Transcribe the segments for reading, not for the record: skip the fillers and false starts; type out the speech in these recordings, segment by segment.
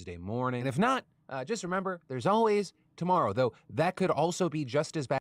Thursday morning. And if not, just remember, there's always tomorrow, though that could also be just as bad.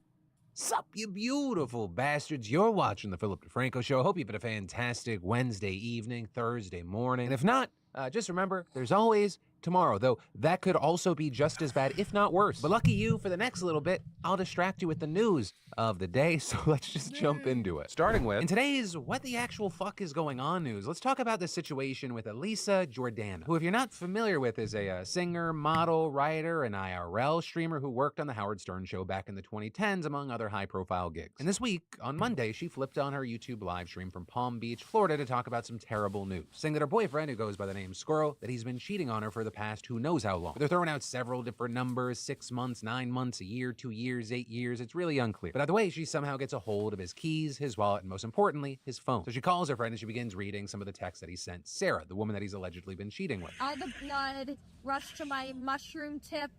Sup, you beautiful bastards. You're watching The Philip DeFranco Show. I hope you've had a fantastic Wednesday evening, Thursday morning. And if not, just remember, there's always tomorrow, though that could also be just as bad, if not worse. But lucky you, for the next little bit, I'll distract you with the news of the day, so let's just jump into it. Starting with, in today's What the Actual Fuck is Going On news, let's talk about the situation with Elisa Jordana, who, if you're not familiar with, is a singer, model, writer, and IRL streamer who worked on The Howard Stern Show back in the 2010s, among other high-profile gigs. And this week, on Monday, she flipped on her YouTube live stream from Palm Beach, Florida, to talk about some terrible news, saying that her boyfriend, who goes by the name Squirrel, that he's been cheating on her for the past who knows how long. But they're throwing out several different numbers: 6 months, 9 months, a year, 2 years, 8 years. It's really unclear. But either way, she somehow gets a hold of his keys, his wallet, and most importantly, his phone. So she calls her friend and she begins reading some of the texts that he sent Sarah, the woman that he's allegedly been cheating with. All the blood rushed to my mushroom tip.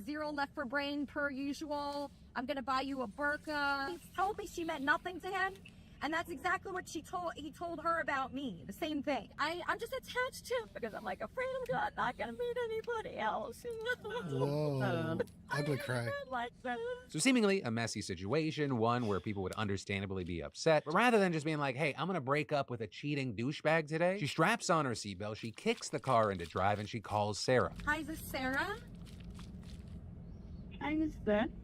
0 left for brain per usual. I'm gonna buy you a burqa. He told me she meant nothing to him. And that's exactly what he told her about me. The same thing. I'm just attached to him because I'm like afraid I'm not gonna meet anybody else. Whoa. Ugly cry. So seemingly a messy situation, one where people would understandably be upset. But rather than just being like, hey, I'm gonna break up with a cheating douchebag today, she straps on her seatbelt, she kicks the car into drive, and she calls Sarah. Hi, is this Sarah?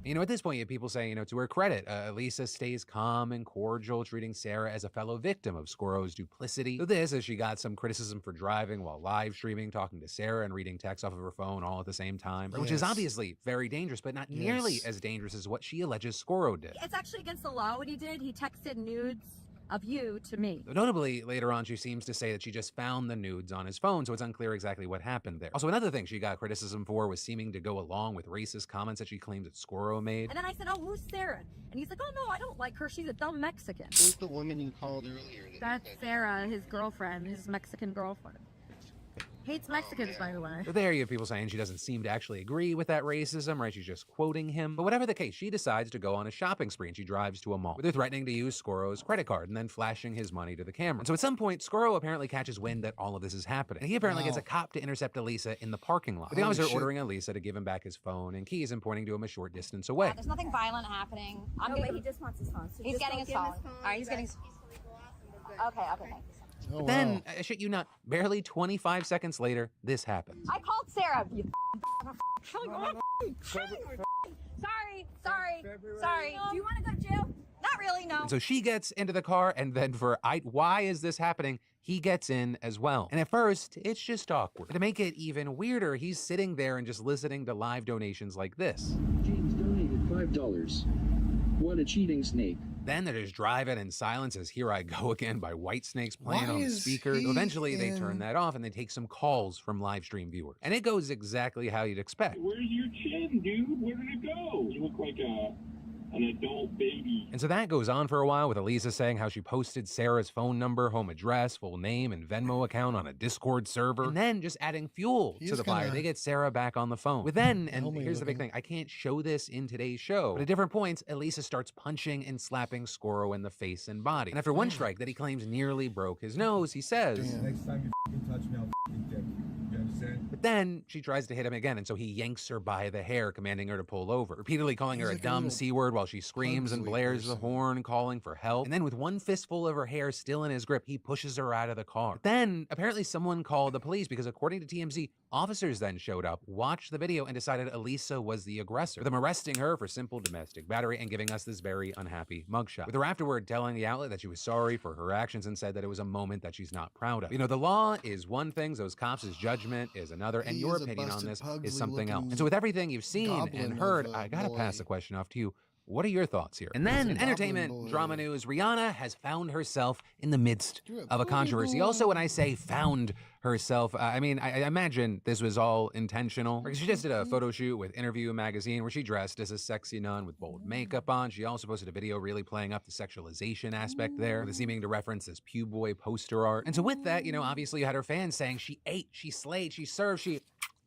You know, at this point, you have people saying, to her credit, Elisa stays calm and cordial, treating Sarah as a fellow victim of Squirrel's duplicity. So this, as she got some criticism for driving while live streaming, talking to Sarah and reading texts off of her phone all at the same time, which is obviously very dangerous, but not nearly as dangerous as what she alleges Squirrel did. It's actually against the law what he did. He texted nudes of you to me. Notably, later on, she seems to say that she just found the nudes on his phone, so it's unclear exactly what happened there. Also, another thing she got criticism for was seeming to go along with racist comments that she claims that Squirrel made. And then I said, oh, who's Sarah? And he's like, oh, no, I don't like her. She's a dumb Mexican. Who's the woman you called earlier? That's Sarah, his girlfriend, his Mexican girlfriend. Hates Mexicans, by the way. So there you have people saying she doesn't seem to actually agree with that racism, right? She's just quoting him. But whatever the case, she decides to go on a shopping spree and she drives to a mall, where they're threatening to use Squirrel's credit card and then flashing his money to the camera. And so at some point, Squirrel apparently catches wind that all of this is happening. And he apparently gets a cop to intercept Elisa in the parking lot, with the officer ordering Elisa to give him back his phone and keys and pointing to him a short distance away. There's nothing violent happening. Wait, he just wants his phone. So He's getting his phone. All right, he's getting his Okay, thanks. But then, I shit you not, barely 25 seconds later, this happens. I called Sarah. You Sorry. Do you want to go to jail? Not really, no. And so she gets into the car, and then why is this happening? He gets in as well. And at first, it's just awkward. To make it even weirder, he's sitting there and just listening to live donations like this. James donated $5. What a cheating snake. Then they're just driving in silence as Here I Go Again by Whitesnake's playing on the speaker. Eventually, they turn that off and they take some calls from live stream viewers. And it goes exactly how you'd expect. Where's your chin, dude? Where did it go? You look like an adult baby. And so that goes on for a while, with Elisa saying how she posted Sarah's phone number, home address, full name, and Venmo account on a Discord server, and then just adding fuel to the fire. They get Sarah back on the phone. With then, and here's the big thing, I can't show this in today's show, but at different points, Elisa starts punching and slapping Squirrel in the face and body. And after one strike that he claims nearly broke his nose, he says, next time you touch me, I'll dick. You understand? But then she tries to hit him again, and so he yanks her by the hair, commanding her to pull over, repeatedly calling her a dumb C-word while she screams and blares the horn, calling for help. And then with one fistful of her hair still in his grip, he pushes her out of the car. But then, apparently someone called the police because, according to TMZ, officers then showed up, watched the video, and decided Elisa was the aggressor, with them arresting her for simple domestic battery and giving us this very unhappy mugshot, with her afterward telling the outlet that she was sorry for her actions and said that it was a moment that she's not proud of. The law is one thing, those cops' judgment is another, and your opinion on this is something else. And so with everything you've seen and heard, I gotta pass the question off to you. What are your thoughts here? And then, entertainment, drama news, Rihanna has found herself in the midst of a controversy. Also, when I say found herself, I mean, I imagine this was all intentional. Because she just did a photo shoot with Interview magazine where she dressed as a sexy nun with bold makeup on. She also posted a video really playing up the sexualization aspect there, with seeming to reference this Pew Boy poster art. And so with that, obviously you had her fans saying she ate, she slayed, she served, she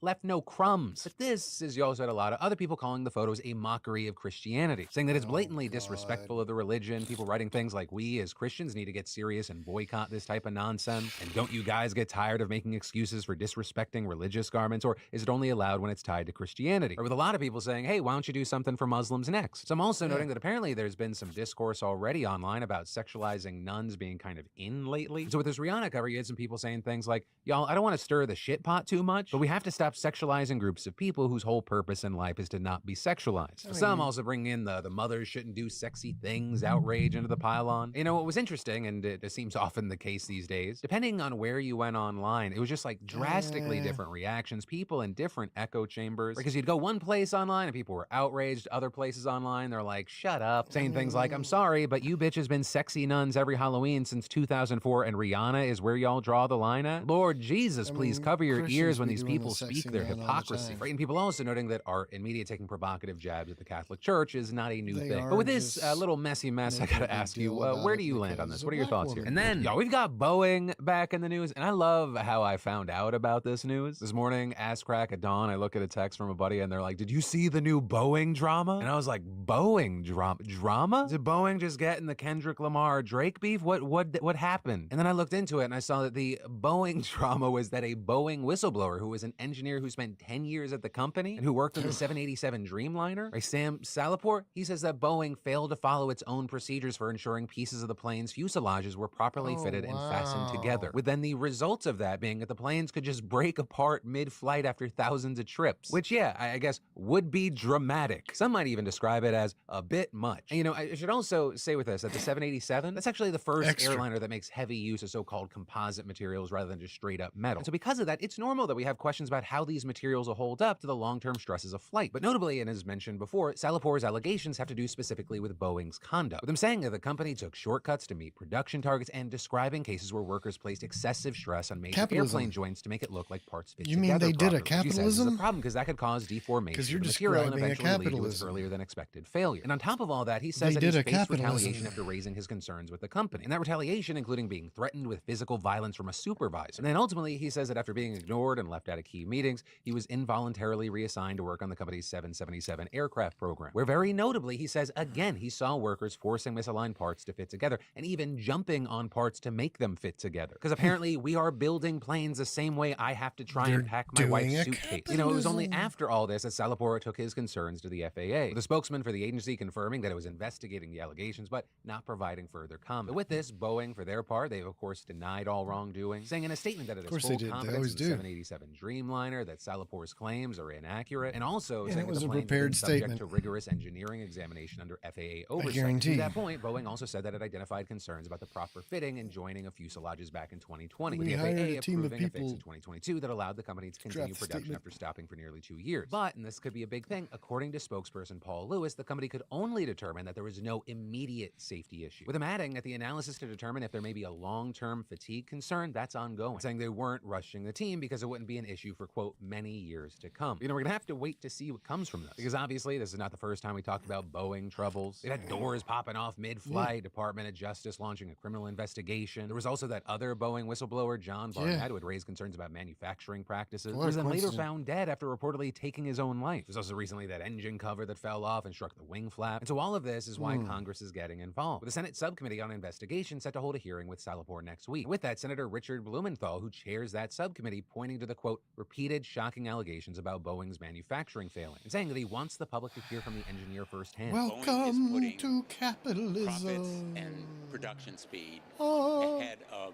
left no crumbs. But this, as you also had a lot of other people calling the photos a mockery of Christianity, saying that it's blatantly disrespectful of the religion, people writing things like, we as Christians need to get serious and boycott this type of nonsense, and don't you guys get tired of making excuses for disrespecting religious garments, or is it only allowed when it's tied to Christianity? Or with a lot of people saying, hey, why don't you do something for Muslims next? So I'm also noting that apparently there's been some discourse already online about sexualizing nuns being kind of in lately. So with this Rihanna cover, you had some people saying things like, y'all, I don't want to stir the shit pot too much, but we have to stop sexualizing groups of people whose whole purpose in life is to not be sexualized. Some also bring in the mothers shouldn't do sexy things outrage into the pylon. You know, what was interesting, and it seems often the case these days, depending on where you went online, it was just like drastically different reactions, people in different echo chambers. Because you'd go one place online and people were outraged, other places online, they're like, shut up, saying things like, I'm sorry, but you bitches been sexy nuns every Halloween since 2004, and Rihanna is where y'all draw the line at? Lord Jesus, please cover your ears when these people speak their hypocrisy. Right? And people also noting that art and media taking provocative jabs at the Catholic Church is not a new thing. But with this little messy mess, I gotta ask you, where do you land on this? What are your thoughts here? And then, y'all, we've got Boeing back in the news, and I love how I found out about this news. This morning, ass crack at dawn, I look at a text from a buddy, and they're like, did you see the new Boeing drama? And I was like, Boeing drama? Did Boeing just get in the Kendrick Lamar Drake beef? What happened? And then I looked into it, and I saw that the Boeing drama was that a Boeing whistleblower who was an engineer who spent 10 years at the company and who worked on the 787 Dreamliner, right, Sam Salaport, he says that Boeing failed to follow its own procedures for ensuring pieces of the plane's fuselages were properly fitted and fastened together, with then the results of that being that the planes could just break apart mid-flight after thousands of trips, which, yeah, I guess would be dramatic. Some might even describe it as a bit much. And, you know, I should also say with this that the 787, that's actually the first airliner that makes heavy use of so-called composite materials rather than just straight up metal. And so because of that, it's normal that we have questions about how these materials will hold up to the long-term stresses of flight. But notably, and as mentioned before, Salapor's allegations have to do specifically with Boeing's conduct, with them saying that the company took shortcuts to meet production targets and describing cases where workers placed excessive stress on major airplane joints to make it look like parts fit together. You mean they did a capitalism? capitalism? This is a problem because that could cause deformation of the material and eventually lead to its earlier than expected failure. And on top of all that, he says that he's faced retaliation after raising his concerns with the company. And that retaliation including being threatened with physical violence from a supervisor. And then ultimately, he says that after being ignored and left out of key meetings, he was involuntarily reassigned to work on the company's 777 aircraft program, where very notably, he says, again, he saw workers forcing misaligned parts to fit together and even jumping on parts to make them fit together. Because apparently, we are building planes the same way I have to try and pack my wife's suitcase. You know, it was only after all this that Salaport took his concerns to the FAA, with a spokesman for the agency confirming that it was investigating the allegations, but not providing further comment. But with this, Boeing, for their part, they've of course denied all wrongdoing, saying in a statement that it has full confidence in the 787 Dreamliner, that Salapor's claims are inaccurate, and also saying that the plane has been subject to rigorous engineering examination under FAA oversight. To that point, Boeing also said that it identified concerns about the proper fitting and joining of fuselages back in 2020, with the FAA approving a fix in 2022 that allowed the company to continue production after stopping for nearly 2 years. But, and this could be a big thing, according to spokesperson Paul Lewis, the company could only determine that there was no immediate safety issue, with him adding that the analysis to determine if there may be a long-term fatigue concern, that's ongoing, saying they weren't rushing the team because it wouldn't be an issue for, quote, many years to come. You know, we're gonna have to wait to see what comes from this, because obviously this is not the first time we talked about Boeing troubles. It had doors popping off mid-flight, Department of Justice launching a criminal investigation. There was also that other Boeing whistleblower, John Barnett, who had raised concerns about manufacturing practices, who was then later found dead after reportedly taking his own life. There's also recently that engine cover that fell off and struck the wing flap. And so all of this is why Congress is getting involved, with the Senate Subcommittee on Investigation set to hold a hearing with Salaport next week. With that, Senator Richard Blumenthal, who chairs that subcommittee, pointing to the, quote, repeated shocking allegations about Boeing's manufacturing failing, and saying that he wants the public to hear from the engineer firsthand. Welcome to capitalism. Profits and production speed ahead of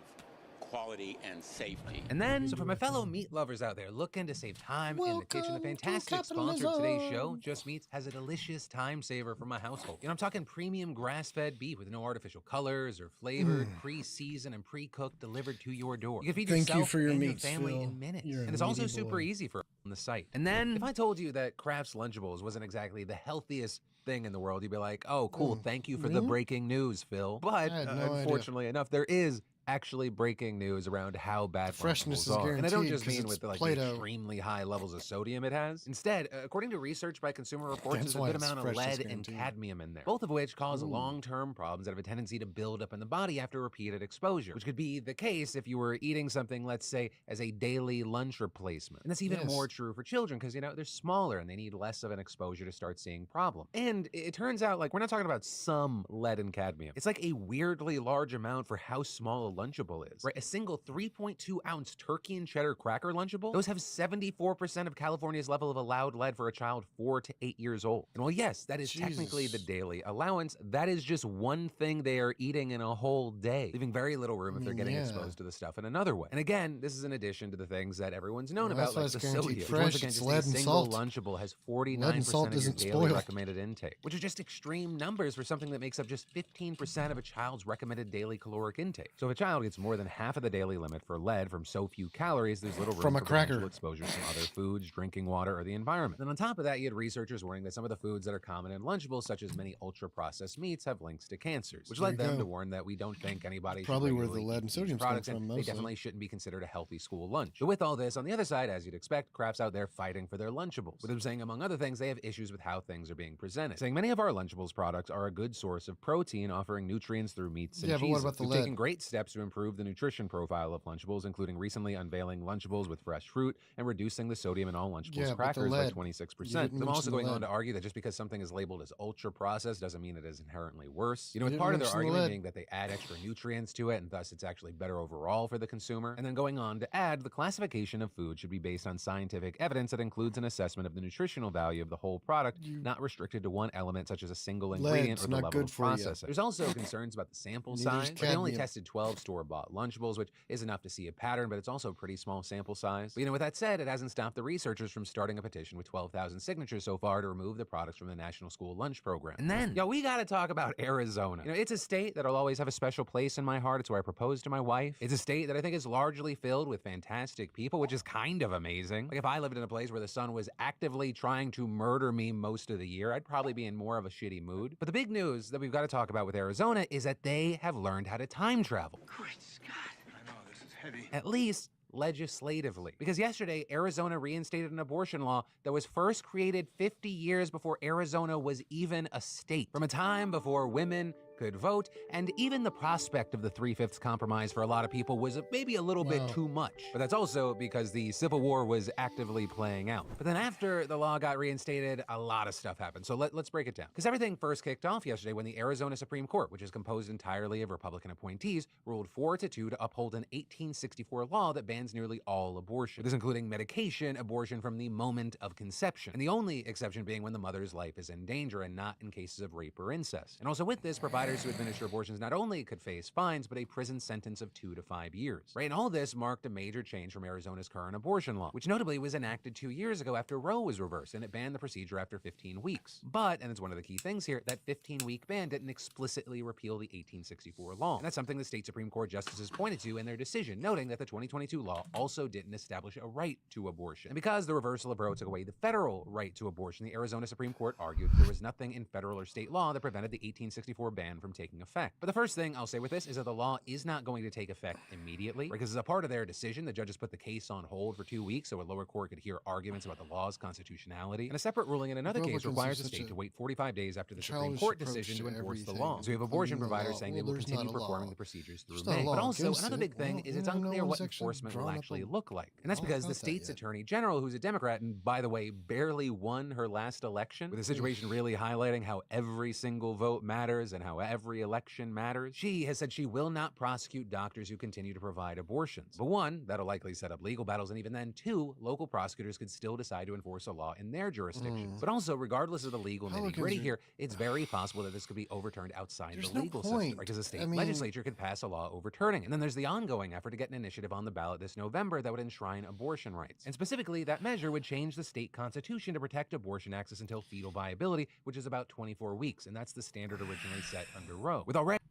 quality and safety. And then, so for my fellow meat lovers out there looking to save time in the kitchen, the fantastic sponsor of today's show, Just Meats, has a delicious time saver for my household. You know, I'm talking premium grass-fed beef with no artificial colors or flavored, pre-seasoned and pre-cooked, delivered to your door. You can feed yourself and your family in minutes. And it's also super easy for on the site. And then, if I told you that Kraft's Lunchables wasn't exactly the healthiest thing in the world, you'd be like, oh, cool, thank you for the breaking news, Phil. But unfortunately enough, there is actually breaking news around how bad Freshness Lunchables is are. And I don't guaranteed just 'cause mean it's with like the Play-Doh. extremely high levels of sodium it has. Instead, according to research by Consumer Reports, That's there's a why good it's amount of freshness lead and guaranteed. cadmium in there, both of which cause long-term problems that have a tendency to build up in the body after repeated exposure, which could be the case if you were eating something, let's say, as a daily lunch replacement. And that's even more true for children because, they're smaller and they need less of an exposure to start seeing problems. And it turns out, like, we're not talking about some lead and cadmium. It's like a weirdly large amount for how small a Lunchable is, right? A single 3.2-ounce turkey and cheddar cracker Lunchable, those have 74% of California's level of allowed lead for a child 4 to 8 years old. And while yes, that is technically the daily allowance, that is just one thing they are eating in a whole day, leaving very little room if they're getting exposed to the stuff in another way. And again, this is in addition to the things that everyone's known about, like the sodium, which once again, just a single Lunchable has 49% of your daily recommended intake, which are just extreme numbers for something that makes up just 15% of a child's recommended daily caloric intake. So if a child gets more than half of the daily limit for lead from so few calories, there's little room From a for cracker. potential exposures from other foods, drinking water, or the environment. Then on top of that, you had researchers warning that some of the foods that are common in Lunchables, such as many ultra-processed meats, have links to cancers, which led them to warn that we don't think anybody Probably should where the regularly lead eat and these sodium's products, come and from they mostly. definitely shouldn't be considered a healthy school lunch. But with all this, on the other side, as you'd expect, crafts out there fighting for their Lunchables, with them saying, among other things, they have issues with how things are being presented, saying many of our Lunchables products are a good source of protein, offering nutrients through meats and Yeah, but cheeses. what about the We've lead? taken great steps to improve the nutrition profile of Lunchables, including recently unveiling Lunchables with fresh fruit and reducing the sodium in all Lunchables Yeah, but the crackers by lead. 26%. You Them also didn't going mention on the to argue that just because something is labeled as ultra processed doesn't mean it is inherently worse. You With didn't part of their mention the argument lead. being that they add extra nutrients to it and thus it's actually better overall for the consumer. And then going on to add the classification of food should be based on scientific evidence that includes an assessment of the nutritional value of the whole product, not restricted to one element such as a single ingredient Lead's or the not level good of for you. processing. There's also concerns about the sample Neither's size. They only cadmium. tested 12 store-bought Lunchables, which is enough to see a pattern, but it's also a pretty small sample size. But with that said, it hasn't stopped the researchers from starting a petition with 12,000 signatures so far to remove the products from the National School Lunch Program. And then, we gotta talk about Arizona. It's a state that'll always have a special place in my heart. It's where I proposed to my wife. It's a state that I think is largely filled with fantastic people, which is kind of amazing. Like if I lived in a place where the sun was actively trying to murder me most of the year, I'd probably be in more of a shitty mood. But the big news that we've got to talk about with Arizona is that they have learned how to time travel. Great Scott. I know, this is heavy. At least legislatively. Because yesterday, Arizona reinstated an abortion law that was first created 50 years before Arizona was even a state. From a time before women could vote, and even the prospect of the 3/5 compromise for a lot of people was maybe a little bit too much. But that's also because the Civil War was actively playing out. But then after the law got reinstated, a lot of stuff happened. So let's break it down. Because everything first kicked off yesterday when the Arizona Supreme Court, which is composed entirely of Republican appointees, ruled 4-2 to uphold an 1864 law that bans nearly all abortion. This including medication abortion from the moment of conception. And the only exception being when the mother's life is in danger and not in cases of rape or incest. And also with this, providers who administer abortions not only could face fines, but a prison sentence of 2 to 5 years. Right, and all this marked a major change from Arizona's current abortion law, which notably was enacted 2 years ago after Roe was reversed, and it banned the procedure after 15 weeks. But, and it's one of the key things here, that 15-week ban didn't explicitly repeal the 1864 law. And that's something the state Supreme Court justices pointed to in their decision, noting that the 2022 law also didn't establish a right to abortion. And because the reversal of Roe took away the federal right to abortion, the Arizona Supreme Court argued there was nothing in federal or state law that prevented the 1864 ban from taking effect. But the first thing I'll say with this is that the law is not going to take effect immediately, because as a part of their decision, the judges put the case on hold for 2 weeks so a lower court could hear arguments about the law's constitutionality. And a separate ruling in another case requires the state to wait 45 days after the Supreme Court decision to enforce the law. So we have abortion providers saying they will continue performing the procedures through May. But also, another big thing is it's unclear what enforcement will actually look like. And that's because the state's attorney general, who's a Democrat, and by the way, barely won her last election, with the situation really highlighting how every single vote matters and how every election matters, she has said she will not prosecute doctors who continue to provide abortions. But one, that'll likely set up legal battles, and even then, two, local prosecutors could still decide to enforce a law in their jurisdictions. But also, regardless of the legal nitty-gritty here, it's very possible that this could be overturned outside the legal system, because a state legislature could pass a law overturning it. And then there's the ongoing effort to get an initiative on the ballot this November that would enshrine abortion rights. And specifically, that measure would change the state constitution to protect abortion access until fetal viability, which is about 24 weeks, and that's the standard originally set under Roe. With already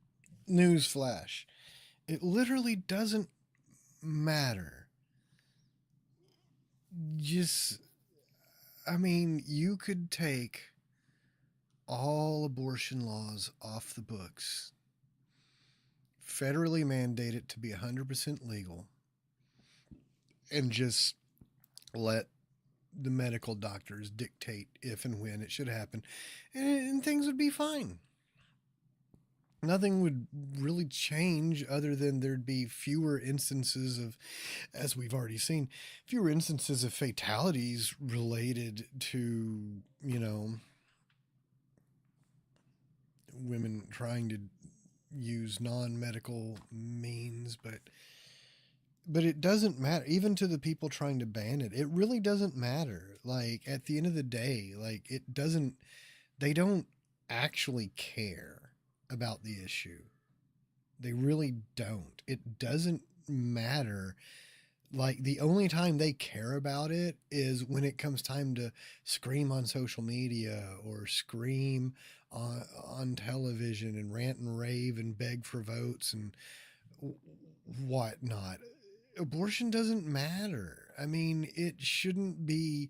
Newsflash. It literally doesn't matter. You could take all abortion laws off the books federally mandate it to be 100% legal and just let the medical doctors dictate if and when it should happen, and things would be fine. Nothing would really change other than there'd be fewer instances of, as we've already seen, fewer instances of fatalities related to, women trying to use non-medical means, but it doesn't matter. Even to the people trying to ban it, it really doesn't matter. Like, at the end of the day, like, they don't actually care about the issue. They really don't. It doesn't matter. Like, the only time they care about it is when it comes time to scream on social media or scream on television and rant and rave and beg for votes and whatnot. Abortion doesn't matter. I mean, it shouldn't be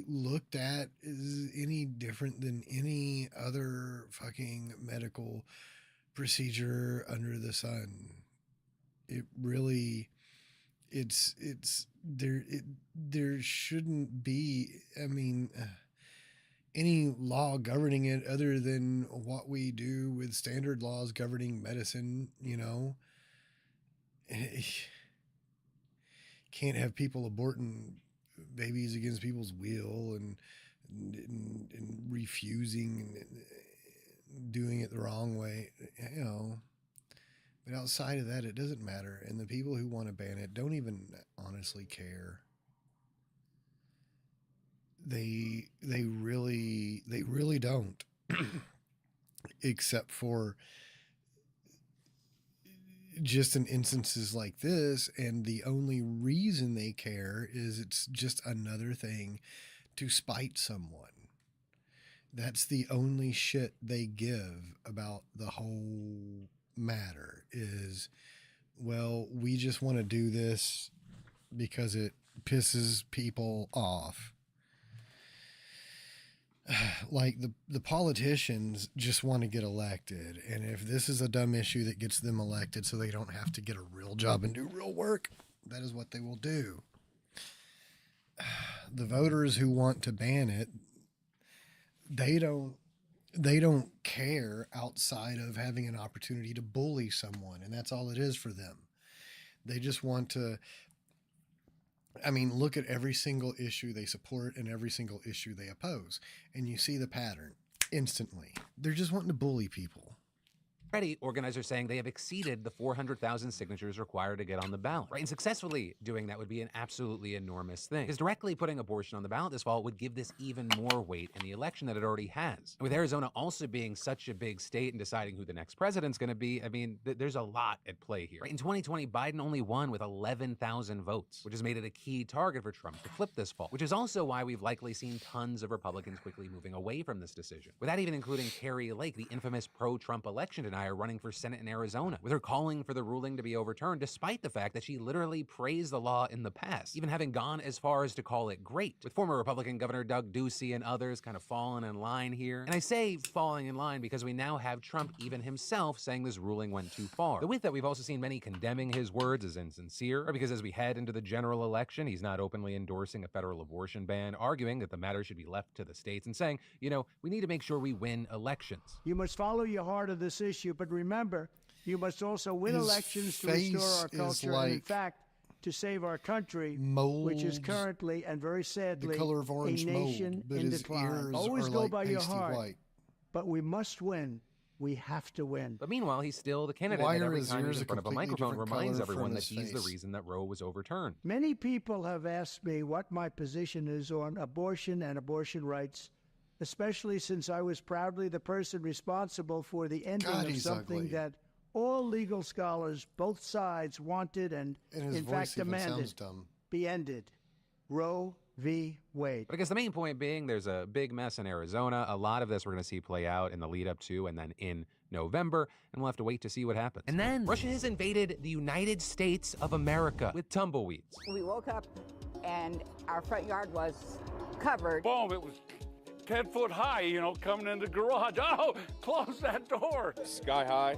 looked at as any different than any other fucking medical procedure under the sun. It really, there shouldn't be, any law governing it other than what we do with standard laws governing medicine, Can't have people aborting babies against people's will and refusing and doing it the wrong way, But outside of that, it doesn't matter. And the people who want to ban it don't even honestly care. They really don't. Except for just in instances like this, and the only reason they care is it's just another thing to spite someone. That's the only shit they give about the whole matter is, well, we just want to do this because it pisses people off. Like, the politicians just want to get elected, and if this is a dumb issue that gets them elected so they don't have to get a real job and do real work, that is what they will do. The voters who want to ban it, they don't care outside of having an opportunity to bully someone, and that's all it is for them. They just want to, look at every single issue they support and every single issue they oppose, and you see the pattern instantly. They're just wanting to bully people. Already, organizers saying they have exceeded the 400,000 signatures required to get on the ballot. Right? And successfully doing that would be an absolutely enormous thing. Because directly putting abortion on the ballot this fall would give this even more weight in the election that it already has. And with Arizona also being such a big state and deciding who the next president's going to be, there's a lot at play here. Right? In 2020, Biden only won with 11,000 votes, which has made it a key target for Trump to flip this fall. Which is also why we've likely seen tons of Republicans quickly moving away from this decision. Without even including Carrie Lake, the infamous pro-Trump election denier running for Senate in Arizona, with her calling for the ruling to be overturned despite the fact that she literally praised the law in the past, even having gone as far as to call it great, with former Republican Governor Doug Ducey and others kind of falling in line here. And I say falling in line because we now have Trump even himself saying this ruling went too far. But with that, we've also seen many condemning his words as insincere, or because as we head into the general election, he's not openly endorsing a federal abortion ban, arguing that the matter should be left to the states, and saying, we need to make sure we win elections. You must follow your heart of this issue, but remember, you must also win elections to restore our culture and, in fact, to save our country, which is currently and very sadly the color of orange a nation mold, in decline. Always go by your heart, white. But we must win. We have to win. But meanwhile, he's still the candidate that every time he's in front of a microphone reminds everyone that he's the reason that Roe was overturned. Many people have asked me what my position is on abortion and abortion rights, especially since I was proudly the person responsible for the ending of something ugly. that all legal scholars, both sides, wanted and in fact demanded be ended. Roe v. Wade. But I guess the main point being there's a big mess in Arizona. A lot of this we're going to see play out in the lead up to and then in November, and we'll have to wait to see what happens. And then Russia has invaded the United States of America with tumbleweeds. We woke up and our front yard was covered. Boom, it was 10 foot high, coming in the garage. Oh, close that door. Sky high.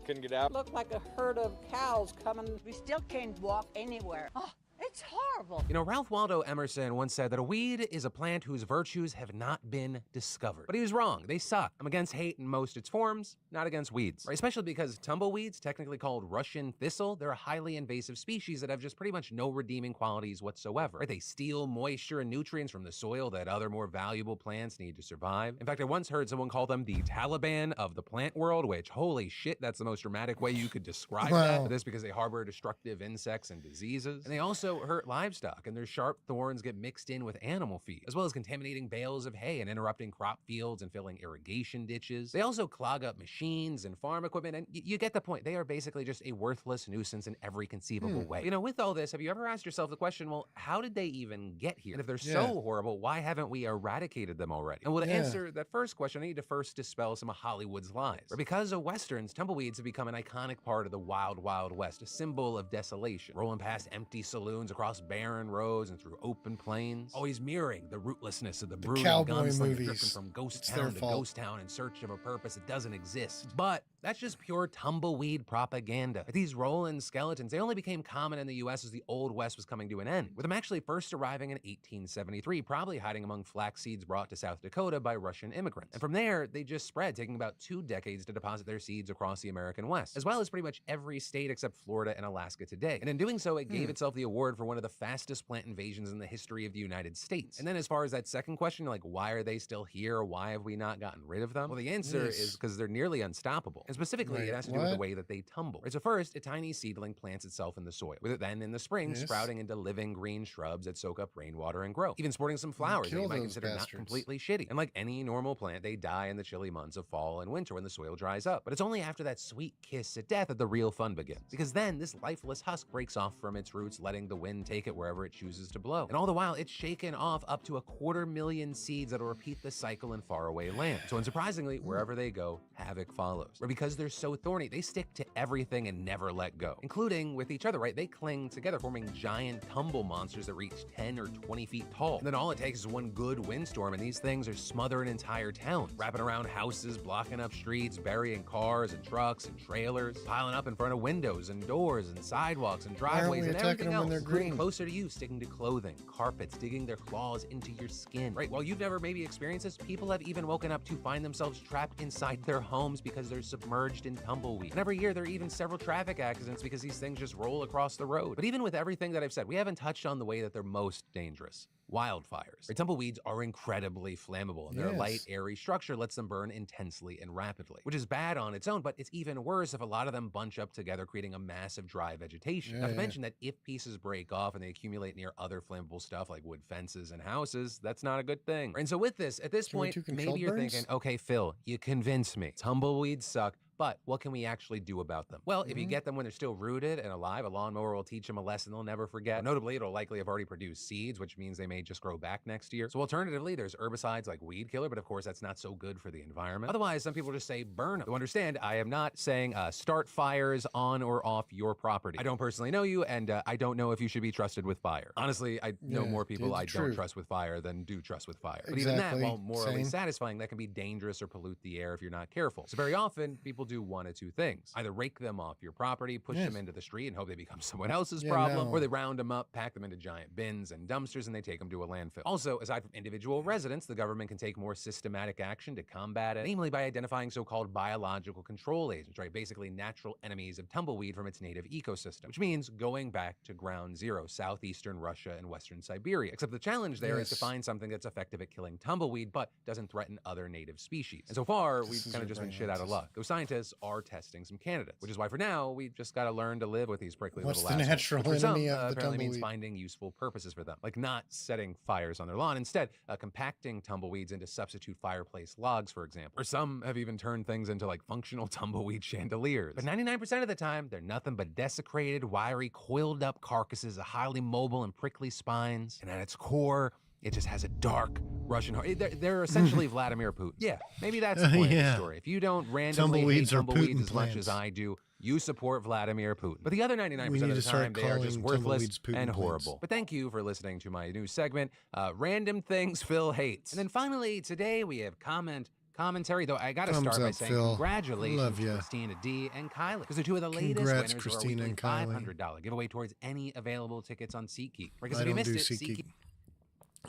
Couldn't get out. Looked like a herd of cows coming. We still can't walk anywhere. Oh, it's horrible. You know, Ralph Waldo Emerson once said that a weed is a plant whose virtues have not been discovered. But he was wrong. They suck. I'm against hate in most its forms, not against weeds. Right? Especially because tumbleweeds, technically called Russian thistle, they're a highly invasive species that have just pretty much no redeeming qualities whatsoever. Right? They steal moisture and nutrients from the soil that other more valuable plants need to survive. In fact, I once heard someone call them the Taliban of the plant world, which, holy shit, that's the most dramatic way you could describe that. This because they harbor destructive insects and diseases. And they also hurt livestock, and their sharp thorns get mixed in with animal feed, as well as contaminating bales of hay and interrupting crop fields and filling irrigation ditches. They also clog up machines and farm equipment, and you get the point. They are basically just a worthless nuisance in every conceivable way. You know, with all this, have you ever asked yourself the question, well, how did they even get here? And if they're so horrible, why haven't we eradicated them already? And well, to answer that first question, I need to first dispel some of Hollywood's lies. Because of Westerns, tumbleweeds have become an iconic part of the wild, wild West, a symbol of desolation, rolling past empty saloons across barren roads and through open plains, always mirroring the rootlessness of the brooding gunslinger drifting from ghost town to ghost town in search of a purpose that doesn't exist. But that's just pure tumbleweed propaganda. These rolling skeletons, they only became common in the US as the Old West was coming to an end, with them actually first arriving in 1873, probably hiding among flax seeds brought to South Dakota by Russian immigrants. And from there, they just spread, taking about 2 decades to deposit their seeds across the American West, as well as pretty much every state except Florida and Alaska today. And in doing so, it gave itself the award for one of the fastest plant invasions in the history of the United States. And then as far as that second question, like why are they still here? Why have we not gotten rid of them? Well, the answer is because they're nearly unstoppable. And specifically, it has to do with the way that they tumble. Right, so first, a tiny seedling plants itself in the soil, with it then in the spring sprouting into living green shrubs that soak up rainwater and grow, even sporting some flowers that you might consider not completely shitty. And like any normal plant, they die in the chilly months of fall and winter when the soil dries up. But it's only after that sweet kiss at death that the real fun begins. Because then this lifeless husk breaks off from its roots, letting the wind take it wherever it chooses to blow. And all the while, it's shaken off up to 250,000 seeds that'll repeat the cycle in faraway land. So unsurprisingly, wherever they go, havoc follows. Or because they're so thorny, they stick to everything and never let go, including with each other, right? They cling together, forming giant tumble monsters that reach 10 or 20 feet tall. And then all it takes is one good windstorm, and these things are smothering entire towns, wrapping around houses, blocking up streets, burying cars and trucks and trailers, piling up in front of windows and doors and sidewalks and driveways and everything else, getting closer to you, sticking to clothing, carpets, digging their claws into your skin. Right? While you've never maybe experienced this, people have even woken up to find themselves trapped inside their homes because they're submerged in tumbleweed. And every year there are even several traffic accidents because these things just roll across the road. But even with everything that I've said, we haven't touched on the way that they're most dangerous. Wildfires. Right, tumbleweeds are incredibly flammable, and their light, airy structure lets them burn intensely and rapidly, which is bad on its own, but it's even worse if a lot of them bunch up together, creating a massive dry vegetation. Not to mention that if pieces break off and they accumulate near other flammable stuff like wood fences and houses, that's not a good thing. And so with this, at this point, maybe you're thinking, okay, Phil, you convinced me. Tumbleweeds suck. But what can we actually do about them? Well, if you get them when they're still rooted and alive, a lawnmower will teach them a lesson they'll never forget. Notably, it'll likely have already produced seeds, which means they may just grow back next year. So alternatively, there's herbicides like weed killer, but of course that's not so good for the environment. Otherwise, some people just say burn them. So understand, I am not saying start fires on or off your property. I don't personally know you, and I don't know if you should be trusted with fire. Honestly, I know more people I don't trust with fire than do trust with fire. But even that, while morally satisfying, that can be dangerous or pollute the air if you're not careful. So very often, people do one of two things. Either rake them off your property, push them into the street and hope they become someone else's problem, or they round them up, pack them into giant bins and dumpsters, and they take them to a landfill. Also, aside from individual residents, the government can take more systematic action to combat it, namely by identifying so-called biological control agents, right? Basically natural enemies of tumbleweed from its native ecosystem, which means going back to ground zero, southeastern Russia and western Siberia. Except the challenge there is to find something that's effective at killing tumbleweed, but doesn't threaten other native species. And so far, we've kind of just been shit out of luck. Those scientists are testing some candidates, which is why for now we've just got to learn to live with these prickly little assholes. What's the natural enemy of the apparently means finding useful purposes for them, like not setting fires on their lawn, instead compacting tumbleweeds into substitute fireplace logs, for example. Or some have even turned things into like functional tumbleweed chandeliers. But 99% of the time, they're nothing but desecrated, wiry, coiled up carcasses of highly mobile and prickly spines, and at its core, it just has a dark Russian heart. They're essentially Vladimir Putin. Yeah, maybe that's the point of the story. If you don't randomly hate tumbleweeds as much as I do, you support Vladimir Putin. But the other 99% of the time, they are just worthless and horrible. But thank you for listening to my new segment, Random Things Phil Hates. And then finally, today we have comment commentary, though I gotta Thumbs start by up, saying Phil. congratulations Love to ya. Christina D and Kylie, because they're two of the latest Congrats, winners Christina of our weekly and Kylie. $500 giveaway towards any available tickets on SeatGeek. Because I if you don't missed do it, SeatGeek.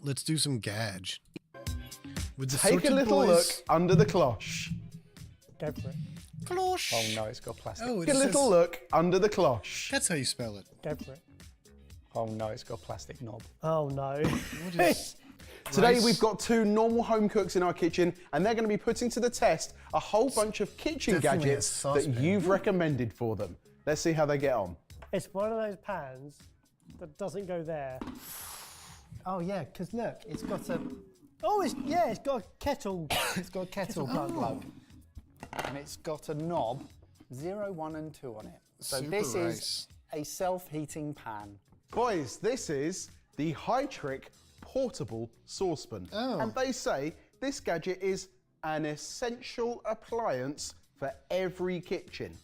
Let's do some Gadge. With the Take a sorted little boys. look under the cloche. Go for it. Cloche. Oh no, it's got plastic. Oh, it Take a little says- look under the cloche. That's how you spell it. Go for it. Oh no, it's got a plastic knob. Oh no. What is Today rice? we've got two normal home cooks in our kitchen and they're going to be putting to the test a whole bunch of kitchen Definitely a gadgets that saucepan. you've recommended for them. Let's see how they get on. It's one of those pans that doesn't go there. Oh yeah, because look, it's got a Oh, it's got a kettle. it's got a kettle plug, and it's got a knob, 0, 1, and 2 on it. So Super this rice. is a self-heating pan. Boys, this is the High Trick portable saucepan. Oh. And they say this gadget is an essential appliance for every kitchen,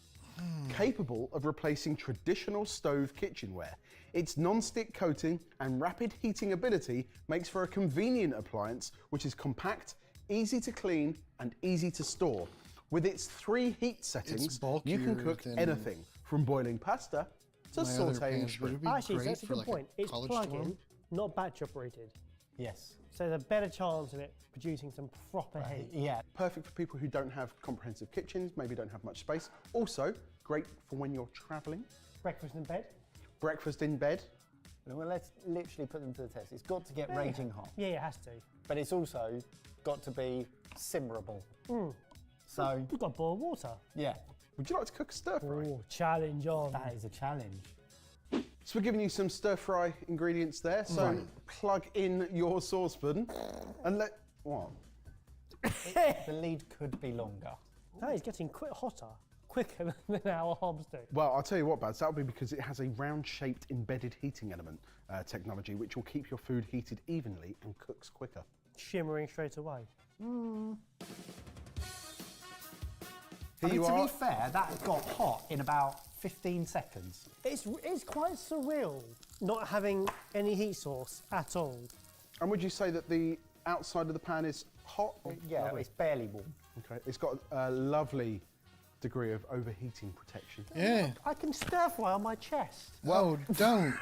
capable of replacing traditional stove kitchenware. Its non-stick coating and rapid heating ability makes for a convenient appliance which is compact, easy to clean and easy to store. With its 3 heat settings, you can bulkier cook than anything from boiling pasta to my other sautéing pans, but it'd shrimp. be Actually, great that's a for good like point. a It's college plug-in, dorm. not batch operated. Yes. So there's a better chance of it producing some proper heat. Yeah. Perfect for people who don't have comprehensive kitchens, maybe don't have much space. Also, great for when you're traveling. Breakfast in bed. Breakfast in bed. Well, let's literally put them to the test. It's got to get raging hot, Yeah, it has to. but it's also got to be simmerable. So We've got boiled water. yeah, Would you like to cook a stir fry? Oh, challenge on. that is a challenge. So we're giving you some stir fry ingredients there. So plug in your saucepan and let, what? The lead could be longer. That is getting hotter, quicker than our hobs do. Well, I'll tell you what, Bads, that'll be because it has a round-shaped embedded heating element technology, which will keep your food heated evenly and cooks quicker. Shimmering straight away. I mean, you to are. be fair, that got hot in about 15 seconds. It's quite surreal not having any heat source at all. And would you say that the outside of the pan is hot? Yeah, Lovely. it's barely warm. Okay, it's got a lovely degree of overheating protection. Yeah. I can stir fry on my chest. Well, don't. I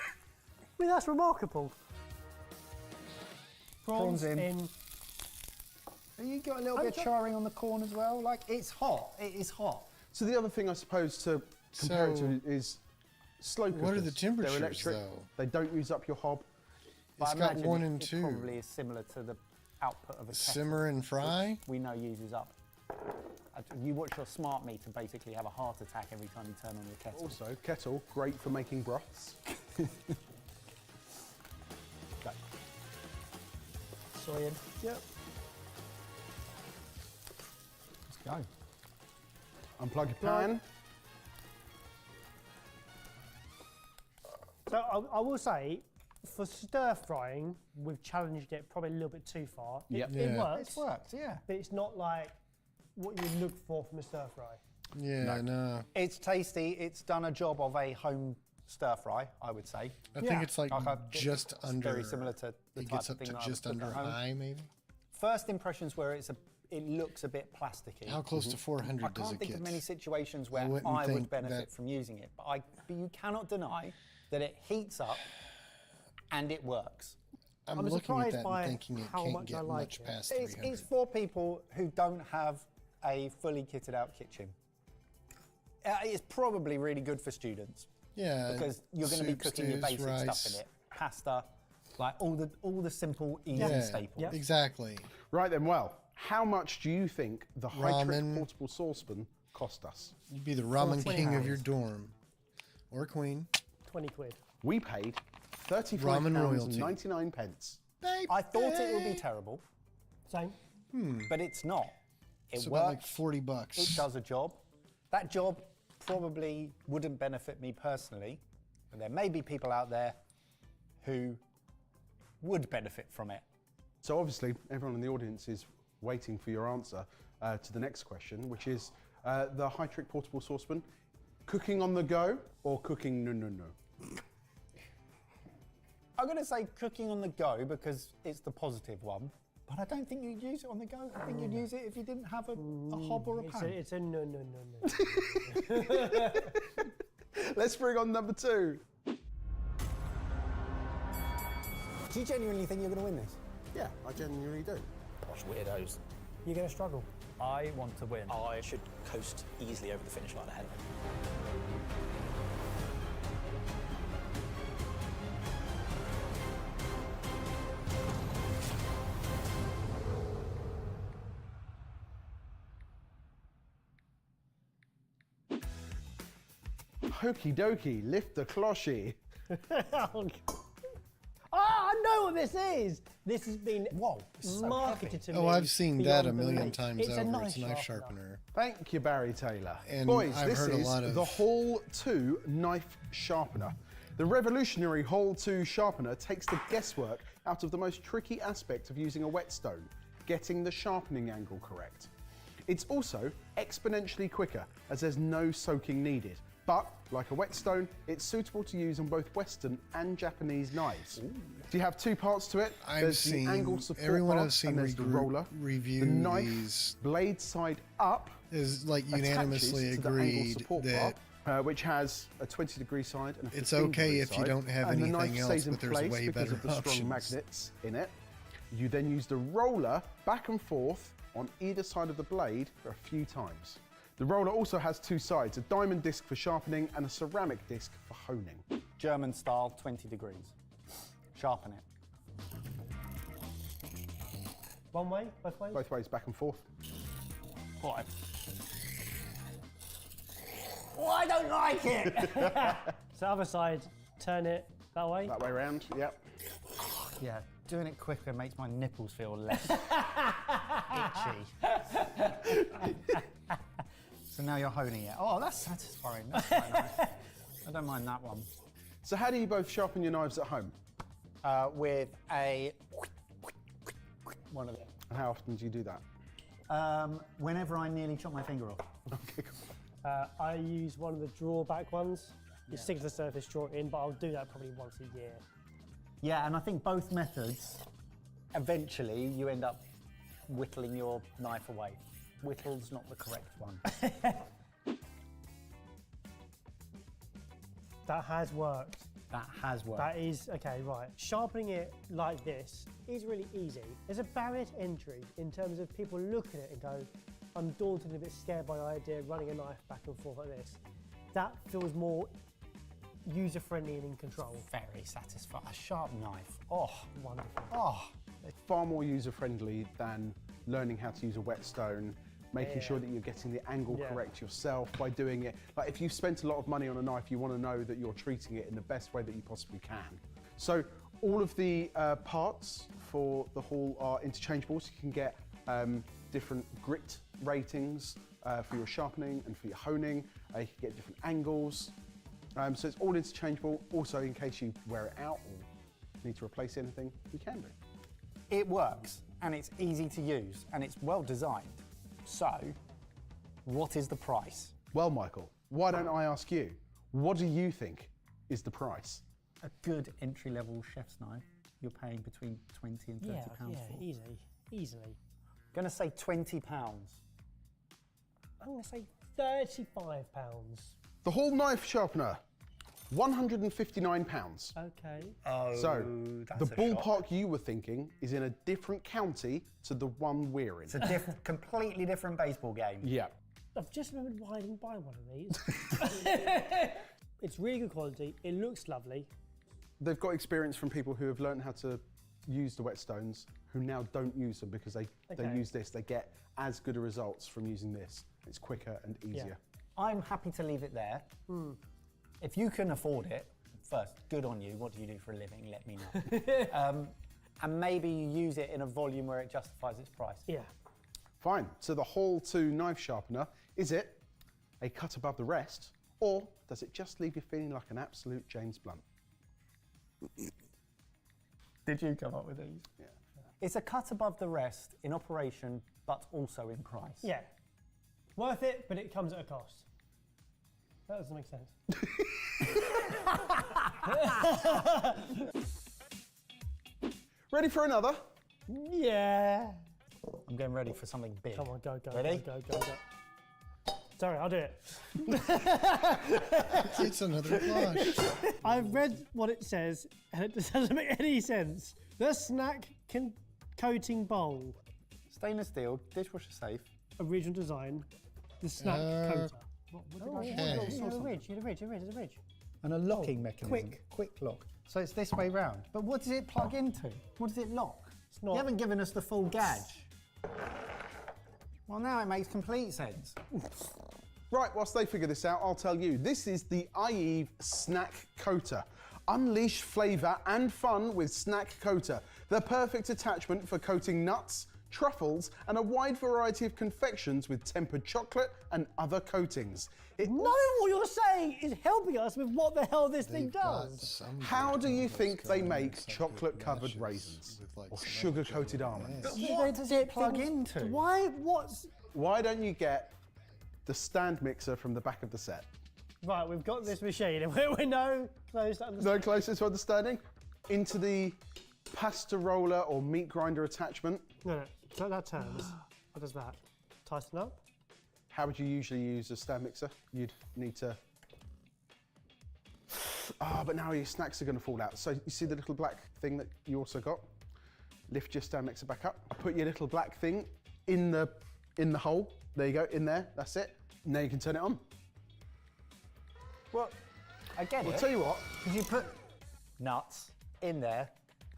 mean, that's remarkable. Prawns in. You got a little bit of charring on the corn as well. Like, it's hot. It is hot. So the other thing I suppose to compare it to is slow cookers. What are the temperatures, They're electric. though? They don't use up your hob. It's I got imagine 1 and it 2. probably is similar to the output of a kettle, Simmer and fry. which we know uses up. You watch your smart meter basically have a heart attack every time you turn on your kettle. Also, kettle, great for making broths. Go. Soy in. Yep. Let's go. Unplug your pan. So I will say, for stir frying, we've challenged it probably a little bit too far. Yep. It Yeah. works, It's worked, yeah. but it's not like what you would look for from a stir fry. Yeah, no. It's tasty. It's done a job of a home stir fry, I would say. I think it's like Okay, just it's under. very similar to the It type gets of up thing to that I would just cook under at home. high, maybe. First impressions where it looks a bit plasticky. How close to 400 I does can't it think get? of many situations where wouldn't I would think benefit that- from using it, but you cannot deny that it heats up and it works. I'm I'm looking at surprised that by and thinking it how can't much get I like much it. past It's 300. for people who don't have a fully kitted out kitchen. It's probably really good for students Yeah, because you're going to be soup, cooking your stews, basic rice. stuff in it, pasta, like all the simple easy Yeah, staples. exactly. Right then, well, how much do you think the High Trick Ramen. portable saucepan cost us? You'd be the ramen 14 king of pounds. your dorm. Or queen. 20 quid. We paid Ramen royalty. £35.99. I thought it would be terrible, Same. but it's not. It It's about like works. 40 bucks. It does a job. That job probably wouldn't benefit me personally, but there may be people out there who would benefit from it. So obviously, everyone in the audience is waiting for your answer to the next question, which is the High Trick portable saucepan, cooking on the go or cooking no? I'm going to say cooking on the go because it's the positive one, But I don't think you'd use it on the go. I think you'd use it if you didn't have a hob or a pan. It's a no. Let's bring on number 2. Do you genuinely think you're going to win this? Yeah, I genuinely do. Gosh, weirdos. You're going to struggle. I want to win. I should coast easily over the finish line ahead of him. Hokey dokey, lift the cloche. I know what this is. This has been marketed to me. Oh, I've seen that a million belief. times It's over. a knife It's a knife sharpener. sharpener. Thank you, Barry Taylor. And Boys, I've this heard a is lot of- the Hall 2 knife sharpener. The revolutionary Hall 2 sharpener takes the guesswork out of the most tricky aspect of using a whetstone, getting the sharpening angle correct. It's also exponentially quicker as there's no soaking needed. But, like a whetstone, it's suitable to use on both Western and Japanese knives. Do you have 2 parts to it? There's the angle support everyone bar I've seen and there's the roller. review the knife, these blade side up, is like unanimously attaches to the angle agreed support that bar, which has a 20-degree side and a 15-degree it's okay if you side, don't have and the anything knife else, stays in but there's place way because better of the strong options. magnets in it. You then use the roller back and forth on either side of the blade for a few times. The roller also has 2 sides, a diamond disc for sharpening and a ceramic disc for honing. German style, 20 degrees. Sharpen it. One way, both ways? Both ways, back and forth. Right. Oh, I don't like it! So other side, turn it that way? That way around, yep. Yeah, doing it quicker makes my nipples feel less itchy. So now you're honing it. Oh, that's satisfying. That's quite nice. I don't mind that one. So how do you both sharpen your knives at home? With a one of them. And how often do you do that? Whenever I nearly chop my finger off. Okay, cool. I use one of the drawback ones. You stick to the surface, draw it in, but I'll do that probably once a year. Yeah, and I think both methods, eventually you end up whittling your knife away. Whittle's not the correct one. That has worked. That has worked. That is, okay, right. Sharpening it like this is really easy. There's a barrier to entry in terms of people look at it and go, I'm daunted and a bit scared by the idea of running a knife back and forth like this. That feels more user-friendly and in control. Very satisfying. A sharp knife. Oh, wonderful. Oh. It's far more user-friendly than learning how to use a whetstone, making sure that you're getting the angle correct yourself by doing it. Like if you've spent a lot of money on a knife, you want to know that you're treating it in the best way that you possibly can. So all of the parts for the Hall are interchangeable, so you can get different grit ratings for your sharpening and for your honing. You can get different angles. So it's all interchangeable. Also, in case you wear it out or need to replace anything, you can do. It works, and it's easy to use, and it's well designed. So, what is the price? Well, Michael, why don't I ask you, what do you think is the price? A good entry-level chef's knife, you're paying between 20 and 30 pounds for. Easily. I'm going to say £20. I'm going to say £35. The Hall knife sharpener, £159. Okay. Oh, so, that's the a ballpark shock. you were thinking is in a different county to the one we're in. It's a completely different baseball game. Yeah. I've just remembered why I didn't buy one of these. It's really good quality. It looks lovely. They've got experience from people who have learned how to use the whetstones, who now don't use them because they use this. They get as good a results from using this. It's quicker and easier. Yeah. I'm happy to leave it there. If you can afford it, first, good on you. What do you do for a living? Let me know. And maybe you use it in a volume where it justifies its price. Yeah. Fine. So the Hall 2 knife sharpener, is it a cut above the rest, or does it just leave you feeling like an absolute James Blunt? Did you come up with these? Yeah. It's a cut above the rest in operation, but also in price. Yeah. Worth it, but it comes at a cost. That doesn't make sense. Ready for another? Yeah. I'm getting ready for something big. Come on, go. Ready? Go. Sorry, I'll do it. It's another flush. I've read what it says, and it doesn't make any sense. The snack coating bowl. Stainless steel, dishwasher safe. Original design. The snack coater. What did I You had a ridge. And a locking mechanism. Quick lock. So it's this way round. But what does it plug into? What does it lock? It's not. You haven't given us the full gauge. Well, now it makes complete sense. Right, whilst they figure this out, I'll tell you. This is the Ieve Snack Coater. Unleash flavour and fun with Snack Coater, the perfect attachment for coating nuts, truffles, and a wide variety of confections with tempered chocolate and other coatings. What you're saying is helping us with what the hell this thing does. How do you think they make chocolate-covered raisins or sugar-coated almonds? What does it plug into? Why don't you get the stand mixer from the back of the set? Right, we've got this machine and we're no close to understanding. No closer to understanding? Into the pasta roller or meat grinder attachment. No, so that turns. What does that? Tighten up? How would you usually use a stand mixer? You'd need to... but now your snacks are going to fall out. So you see the little black thing that you also got? Lift your stand mixer back up. Put your little black thing in the hole. There you go, in there, that's it. Now you can turn it on. Well, I get it. I'll tell you what. Because you put nuts in there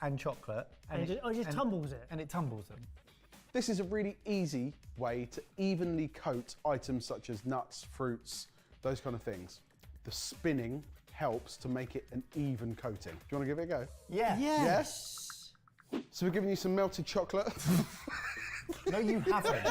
and chocolate. And it just tumbles it. And it tumbles them. This is a really easy way to evenly coat items such as nuts, fruits, those kind of things. The spinning helps to make it an even coating. Do you want to give it a go? Yeah. Yes. So we're giving you some melted chocolate. No, you haven't.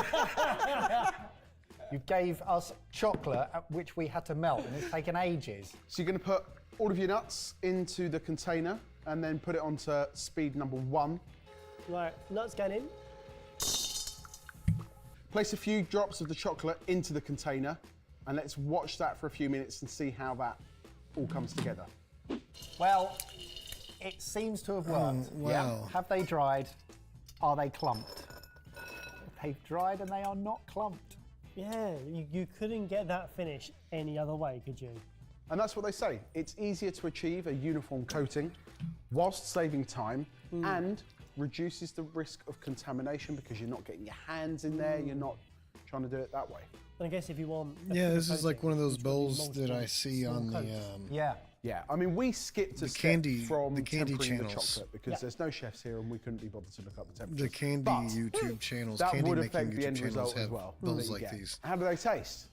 You gave us chocolate, which we had to melt, and it's taken ages. So you're going to put all of your nuts into the container and then put it onto speed number 1. Right, nuts going in. Place a few drops of the chocolate into the container and let's watch that for a few minutes and see how that all comes together. Well, it seems to have worked. Wow. Yeah. Have they dried? Are they clumped? They've dried and they are not clumped. Yeah, you couldn't get that finish any other way, could you? And that's what they say. It's easier to achieve a uniform coating whilst saving time and reduces the risk of contamination because you're not getting your hands in there, you're not trying to do it that way. And I guess if you want... Yeah, this is like one of those bowls that I see on the... Yeah, I mean, we skipped a step from the candy tempering channels. the chocolate because there's no chefs here and we couldn't be bothered to look up the temperature. The candy YouTube channels, that candy would making affect the YouTube end channels result as have well. bowls that you like get. these. How do they taste?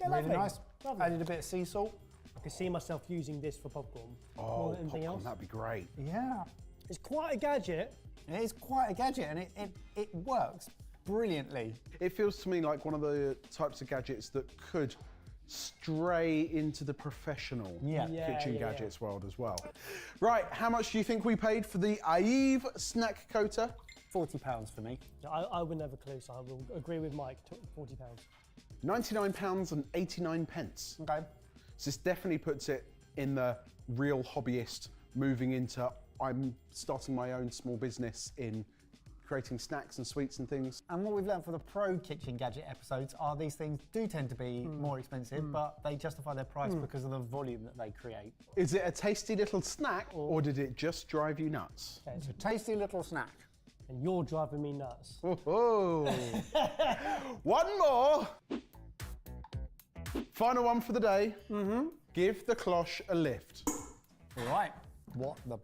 Yeah, Really lovely. nice. Lovely. Added a bit of sea salt. I can see myself using this for popcorn more than anything else. That'd be great. Yeah. It's quite a gadget. It is quite a gadget and it works brilliantly. It feels to me like one of the types of gadgets that could stray into the professional kitchen gadgets world as well. Right, how much do you think we paid for the Ieve Snack Coater? £40 for me. I wouldn't have a clue, so I will agree with Mike, £40. £99.89. Okay. So this definitely puts it in the real hobbyist moving into I'm starting my own small business in creating snacks and sweets and things. And what we've learned from the Pro Kitchen Gadget episodes are these things do tend to be more expensive, but they justify their price because of the volume that they create. Is it a tasty little snack or did it just drive you nuts? It's a tasty little snack. And you're driving me nuts. Oh. One more. Final one for the day. Give the cloche a lift. All right. What the?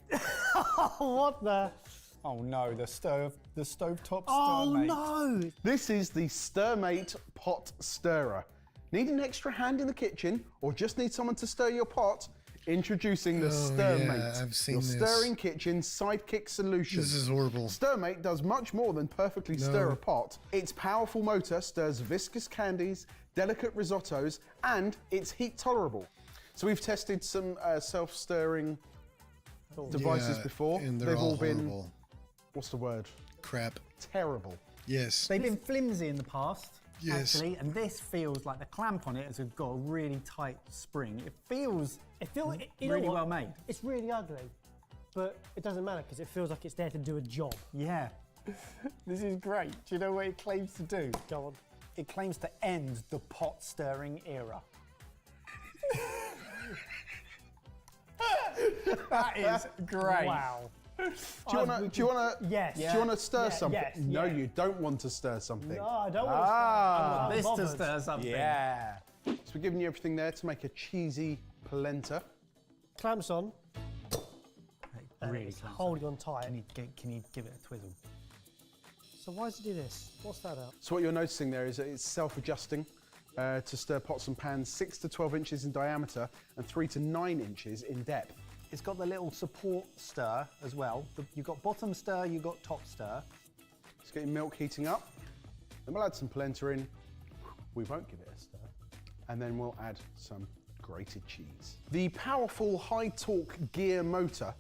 What the? Oh no, the stovetop stir, Oh mate. no! This is the StirMate Pot Stirrer. Need an extra hand in the kitchen or just need someone to stir your pot? Introducing the StirMate, yeah, I've seen your this. stirring kitchen sidekick solution. This is horrible. StirMate does much more than perfectly stir a pot. Its powerful motor stirs viscous candies, delicate risottos, and it's heat tolerable. So we've tested some self-stirring devices before. And They've all been, horrible. what's the word? Crap. Terrible. Yes. They've been flimsy in the past, Yes. actually, and this feels like the clamp on it has got a really tight spring. It feels really well made. It's really ugly, but it doesn't matter because it feels like it's there to do a job. Yeah. This is great. Do you know what it claims to do? Go on. It claims to end the pot stirring era. That is great. Wow. Do you want to? Yes. Do you want to stir something? Yes, no, yeah. you don't want to stir something. No, I don't want to stir. I'm This not to bothered. stir something. Yeah. So we're giving you everything there to make a cheesy polenta. Clamps on. Really It's clamps holding on tight. Can you give it a twizzle? So why does it do this? What's that about? So what you're noticing there is that it's self-adjusting to stir pots and pans 6 to 12 inches in diameter and 3 to 9 inches in depth. It's got the little support stir as well. You've got bottom stir, you've got top stir. It's getting milk heating up. Then we'll add some polenta in. We won't give it a stir. And then we'll add some grated cheese. The powerful high-torque gear motor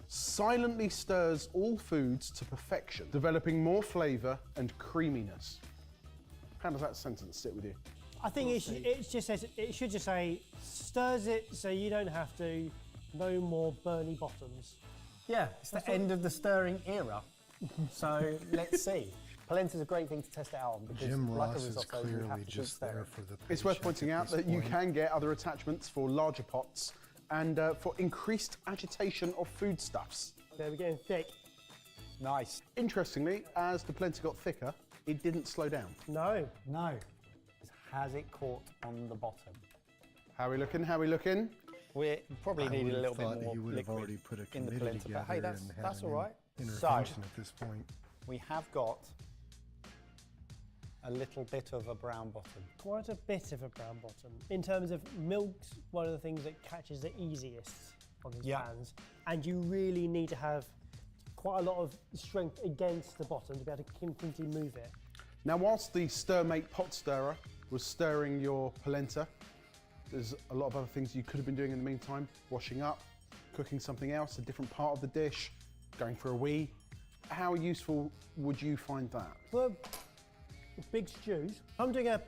silently stirs all foods to perfection, developing more flavour and creaminess. How does that sentence sit with you? I think it should just say stirs it so you don't have to. No more Bernie bottoms. Yeah, it's the end of the stirring era. So let's see. Polenta's a great thing to test it out on because Jim like a Ross is risotto, you clearly have to just stir there it. for the It's worth paycheck pointing at out this that you point. can get other attachments for larger pots and for increased agitation of foodstuffs. There we're getting thick. Nice. Interestingly, as the polenta got thicker, it didn't slow down. No. No. Has it caught on the bottom? How are we looking? How are we looking? We probably I needed would a have little bit thought more he would have liquid already put a in the committee polenta, but hey, together that's and had that's an all right. intervention at this point. We have got a little bit of a brown bottom. Quite a bit of a brown bottom. In terms of milk's one of the things that catches the easiest on these pans, and you really need to have quite a lot of strength against the bottom to be able to continually move it. Now, whilst the StirMate pot stirrer was stirring your polenta, there's a lot of other things you could have been doing in the meantime. Washing up, cooking something else, a different part of the dish, going for a wee. How useful would you find that? For big stews, I'm doing a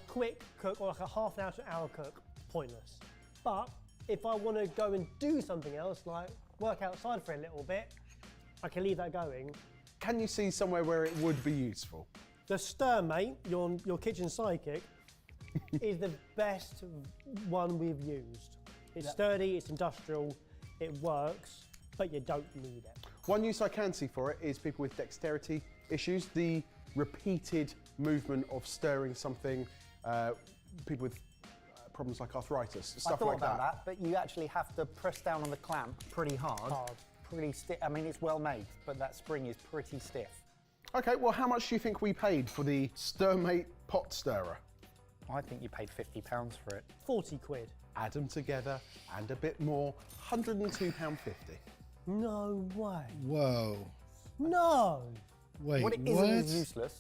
quick cook or like a half an hour to an hour cook, pointless. But if I want to go and do something else, like work outside for a little bit, I can leave that going. Can you see somewhere where it would be useful? The StirMate, your kitchen sidekick, is the best one we've used. It's sturdy, it's industrial, it works, but you don't need it. One use I can see for it is people with dexterity issues, the repeated movement of stirring something, people with problems like arthritis, stuff I thought like about that. but you actually have to press down on the clamp pretty hard. Pretty stiff. I mean, it's well made, but that spring is pretty stiff. Okay, well, how much do you think we paid for the StirMate pot stirrer? I think you paid £50 for it. 40 quid. Add them together and a bit more, £102.50. No way. Whoa. No. Wait, What it isn't is useless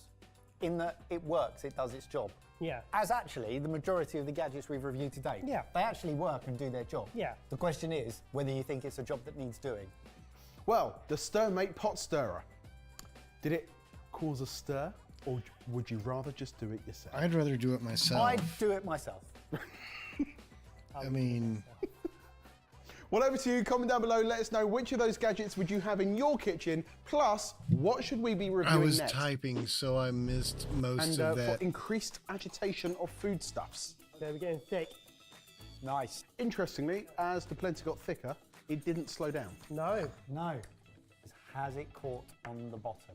in that it works, it does its job. Yeah. As actually the majority of the gadgets we've reviewed today. Yeah. They actually work and do their job. Yeah. The question is whether you think it's a job that needs doing. Well, the StirMate pot stirrer. Did it cause a stir, or would you rather just do it yourself? I'd rather do it myself. I'd do it myself. I mean... Well, over to you. Comment down below. Let us know which of those gadgets would you have in your kitchen. Plus, what should we be reviewing I was next? typing, so I missed most of for that. increased agitation of foodstuffs. There we're getting thick. Nice. Interestingly, as the polenta got thicker, it didn't slow down. No. No. Has it caught on the bottom?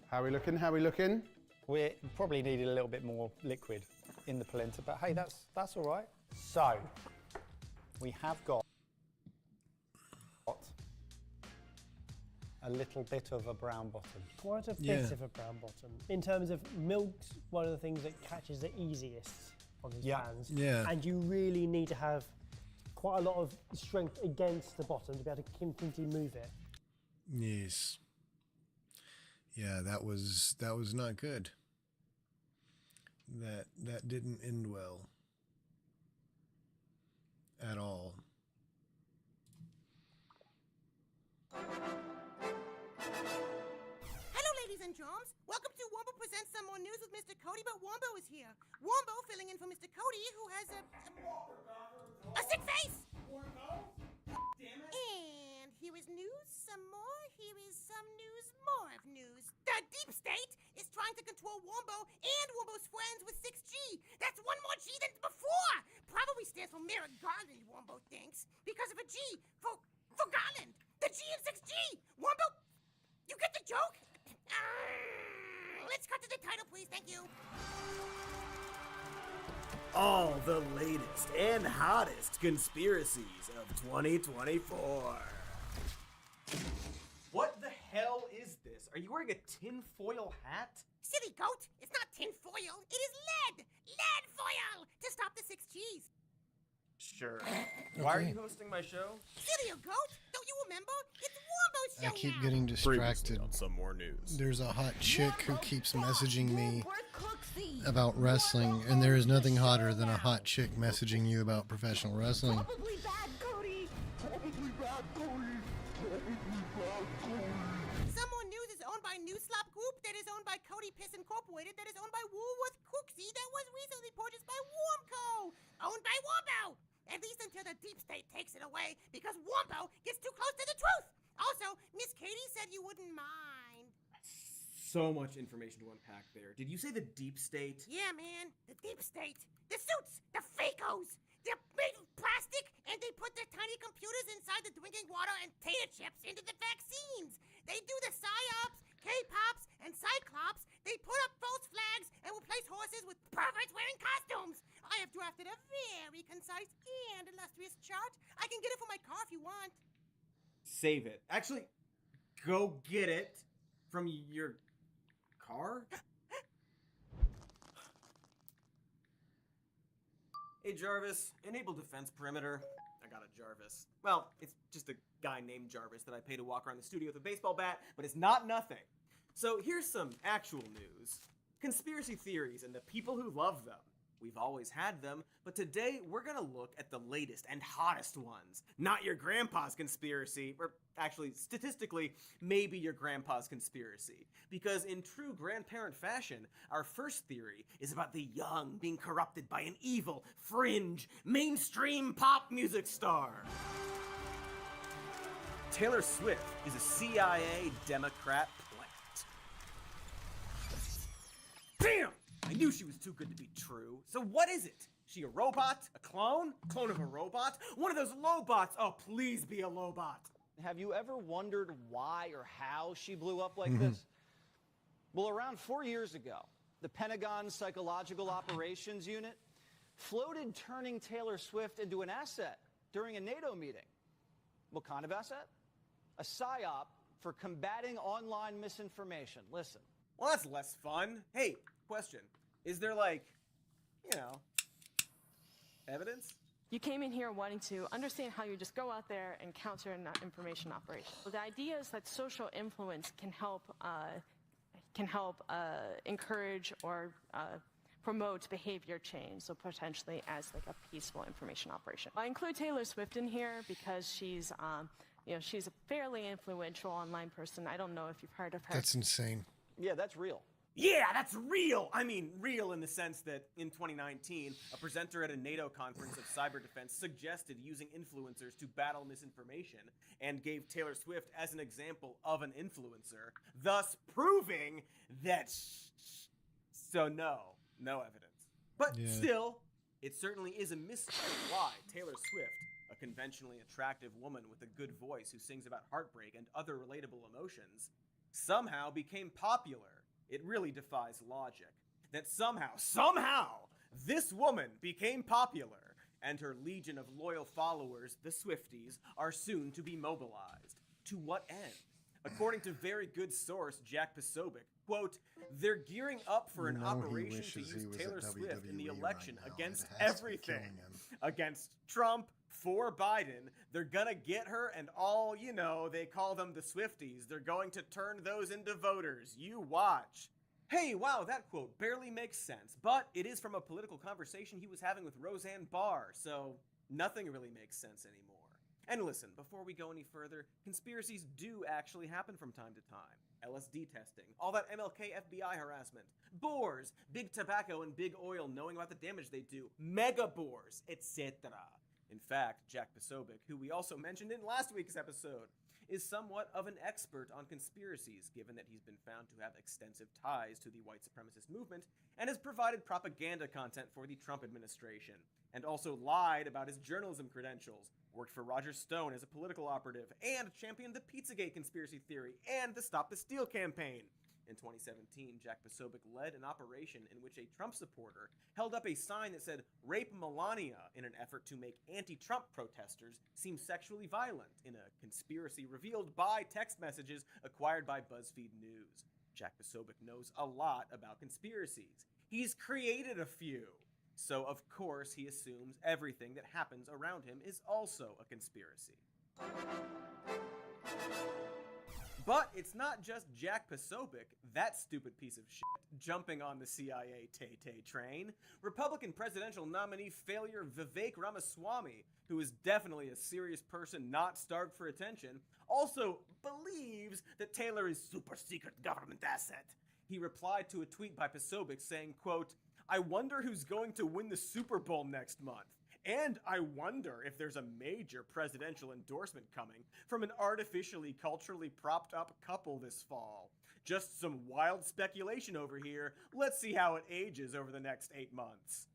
How are we looking? How are we looking? We probably needed a little bit more liquid in the polenta, but hey, that's all right. So, we have got a little bit of a brown bottom. Quite a bit of a brown bottom. In terms of milk's one of the things that catches the easiest on these pans. Yeah. And you really need to have quite a lot of strength against the bottom to be able to continually move it. Yes. Yeah, that was not good. That didn't end well. At all. Hello, ladies and germs. Welcome to Wombo Presents Some More News with Mr. Cody, but Wombo is here. Wombo filling in for Mr. Cody, who has a sick face. And here is news, some more. Here is some news more of deep state is trying to control Wombo and Wombo's friends with 6G. That's one more G than before. Probably stands for Merrick Garland, Wombo thinks, because of a G for Garland. The G in 6G. Wombo, you get the joke? Let's cut to the title, please. Thank you. All the latest and hottest conspiracies of 2024. What the hell is this? Are you wearing a tinfoil hat? Silly goat, it's not tinfoil. It is lead. Lead foil to stop the 6Gs. Sure. Why are you hosting my show? Silly goat, don't you remember? It's Wombo's show I keep now. getting distracted. On some more news. There's a hot chick who keeps messaging me about wrestling, and there is nothing hotter than a hot chick messaging you about professional wrestling. Probably bad, Cody. Probably bad, Cody. Some More News is owned by New Slop Group, that is owned by Cody Piss Incorporated, that is owned by Woolworth Cooksy, that was recently purchased by Warmco, owned by Wombo. At least until the deep state takes it away, because Wombo gets too close to the truth. Also, Miss Katie said you wouldn't mind. So much information to unpack there. Did you say the deep state? Yeah, man, the deep state. The suits, the fakos. They're made of plastic, and they put their tiny computers inside the drinking water and tater chips into the vaccines. They do the psyops, K-pops, and cyclops. They put up false flags and replace horses with perverts wearing costumes. I have drafted a very concise and illustrious chart. I can get it for my car if you want. Save it. Actually, go get it from your car? Hey Jarvis, enable defense perimeter. I got a Jarvis. Well, it's just a guy named Jarvis that I pay to walk around the studio with a baseball bat, but it's not nothing. So here's some actual news. Conspiracy theories and the people who love them. We've always had them, but today we're gonna look at the latest and hottest ones. Not your grandpa's conspiracy, or actually, statistically, maybe your grandpa's conspiracy. Because in true grandparent fashion, our first theory is about the young being corrupted by an evil, fringe, mainstream pop music star. Taylor Swift is a CIA Democrat plant. Bam! I knew she was too good to be true. So what is it? She a robot? A clone? Clone of a robot? One of those Lobots? Oh, please be a Lobot. Have you ever wondered why or how she blew up like this? Well, around 4 years ago, the Pentagon's Psychological Operations Unit floated turning Taylor Swift into an asset during a NATO meeting. What kind of asset? A psyop for combating online misinformation. Listen. Well, that's less fun. Hey, question. Is there, like, evidence? You came in here wanting to understand how you just go out there and counter an information operation. So the idea is that social influence can help encourage or promote behavior change, so potentially as like a peaceful information operation. I include Taylor Swift in here because she's she's a fairly influential online person. I don't know if you've heard of her. That's insane. Yeah, that's real. Yeah, that's real! I mean, real in the sense that in 2019, a presenter at a NATO conference of cyber defense suggested using influencers to battle misinformation and gave Taylor Swift as an example of an influencer, thus proving that so no evidence. But still, it certainly is a mystery why Taylor Swift, a conventionally attractive woman with a good voice who sings about heartbreak and other relatable emotions, somehow became popular. It really defies logic that somehow, this woman became popular, and her legion of loyal followers, the Swifties, are soon to be mobilized. To what end? According to very good source Jack Posobiec, quote, they're gearing up for an operation to use Taylor Swift in the election against everything. Against Trump, for Biden. They're gonna get her and all, they call them the Swifties. They're going to turn those into voters. You watch. Hey, wow, that quote barely makes sense, but it is from a political conversation he was having with Roseanne Barr, so nothing really makes sense anymore. And listen, before we go any further, conspiracies do actually happen from time to time. LSD testing, all that MLK FBI harassment, boars, big tobacco and big oil knowing about the damage they do, mega boars, etc. In fact, Jack Posobiec, who we also mentioned in last week's episode, is somewhat of an expert on conspiracies, given that he's been found to have extensive ties to the white supremacist movement and has provided propaganda content for the Trump administration, and also lied about his journalism credentials, worked for Roger Stone as a political operative, and championed the Pizzagate conspiracy theory and the Stop the Steal campaign. In 2017, Jack Posobiec led an operation in which a Trump supporter held up a sign that said, "Rape Melania," in an effort to make anti-Trump protesters seem sexually violent, in a conspiracy revealed by text messages acquired by BuzzFeed News. Jack Posobiec knows a lot about conspiracies. He's created a few. So, of course, he assumes everything that happens around him is also a conspiracy. But it's not just Jack Posobiec, that stupid piece of shit, jumping on the CIA Tay-Tay train. Republican presidential nominee failure Vivek Ramaswamy, who is definitely a serious person not starved for attention, also believes that Taylor is super secret government asset. He replied to a tweet by Posobiec saying, quote, "I wonder who's going to win the Super Bowl next month. And I wonder if there's a major presidential endorsement coming from an artificially culturally propped up couple this fall. Just some wild speculation over here. Let's see how it ages over the next 8 months."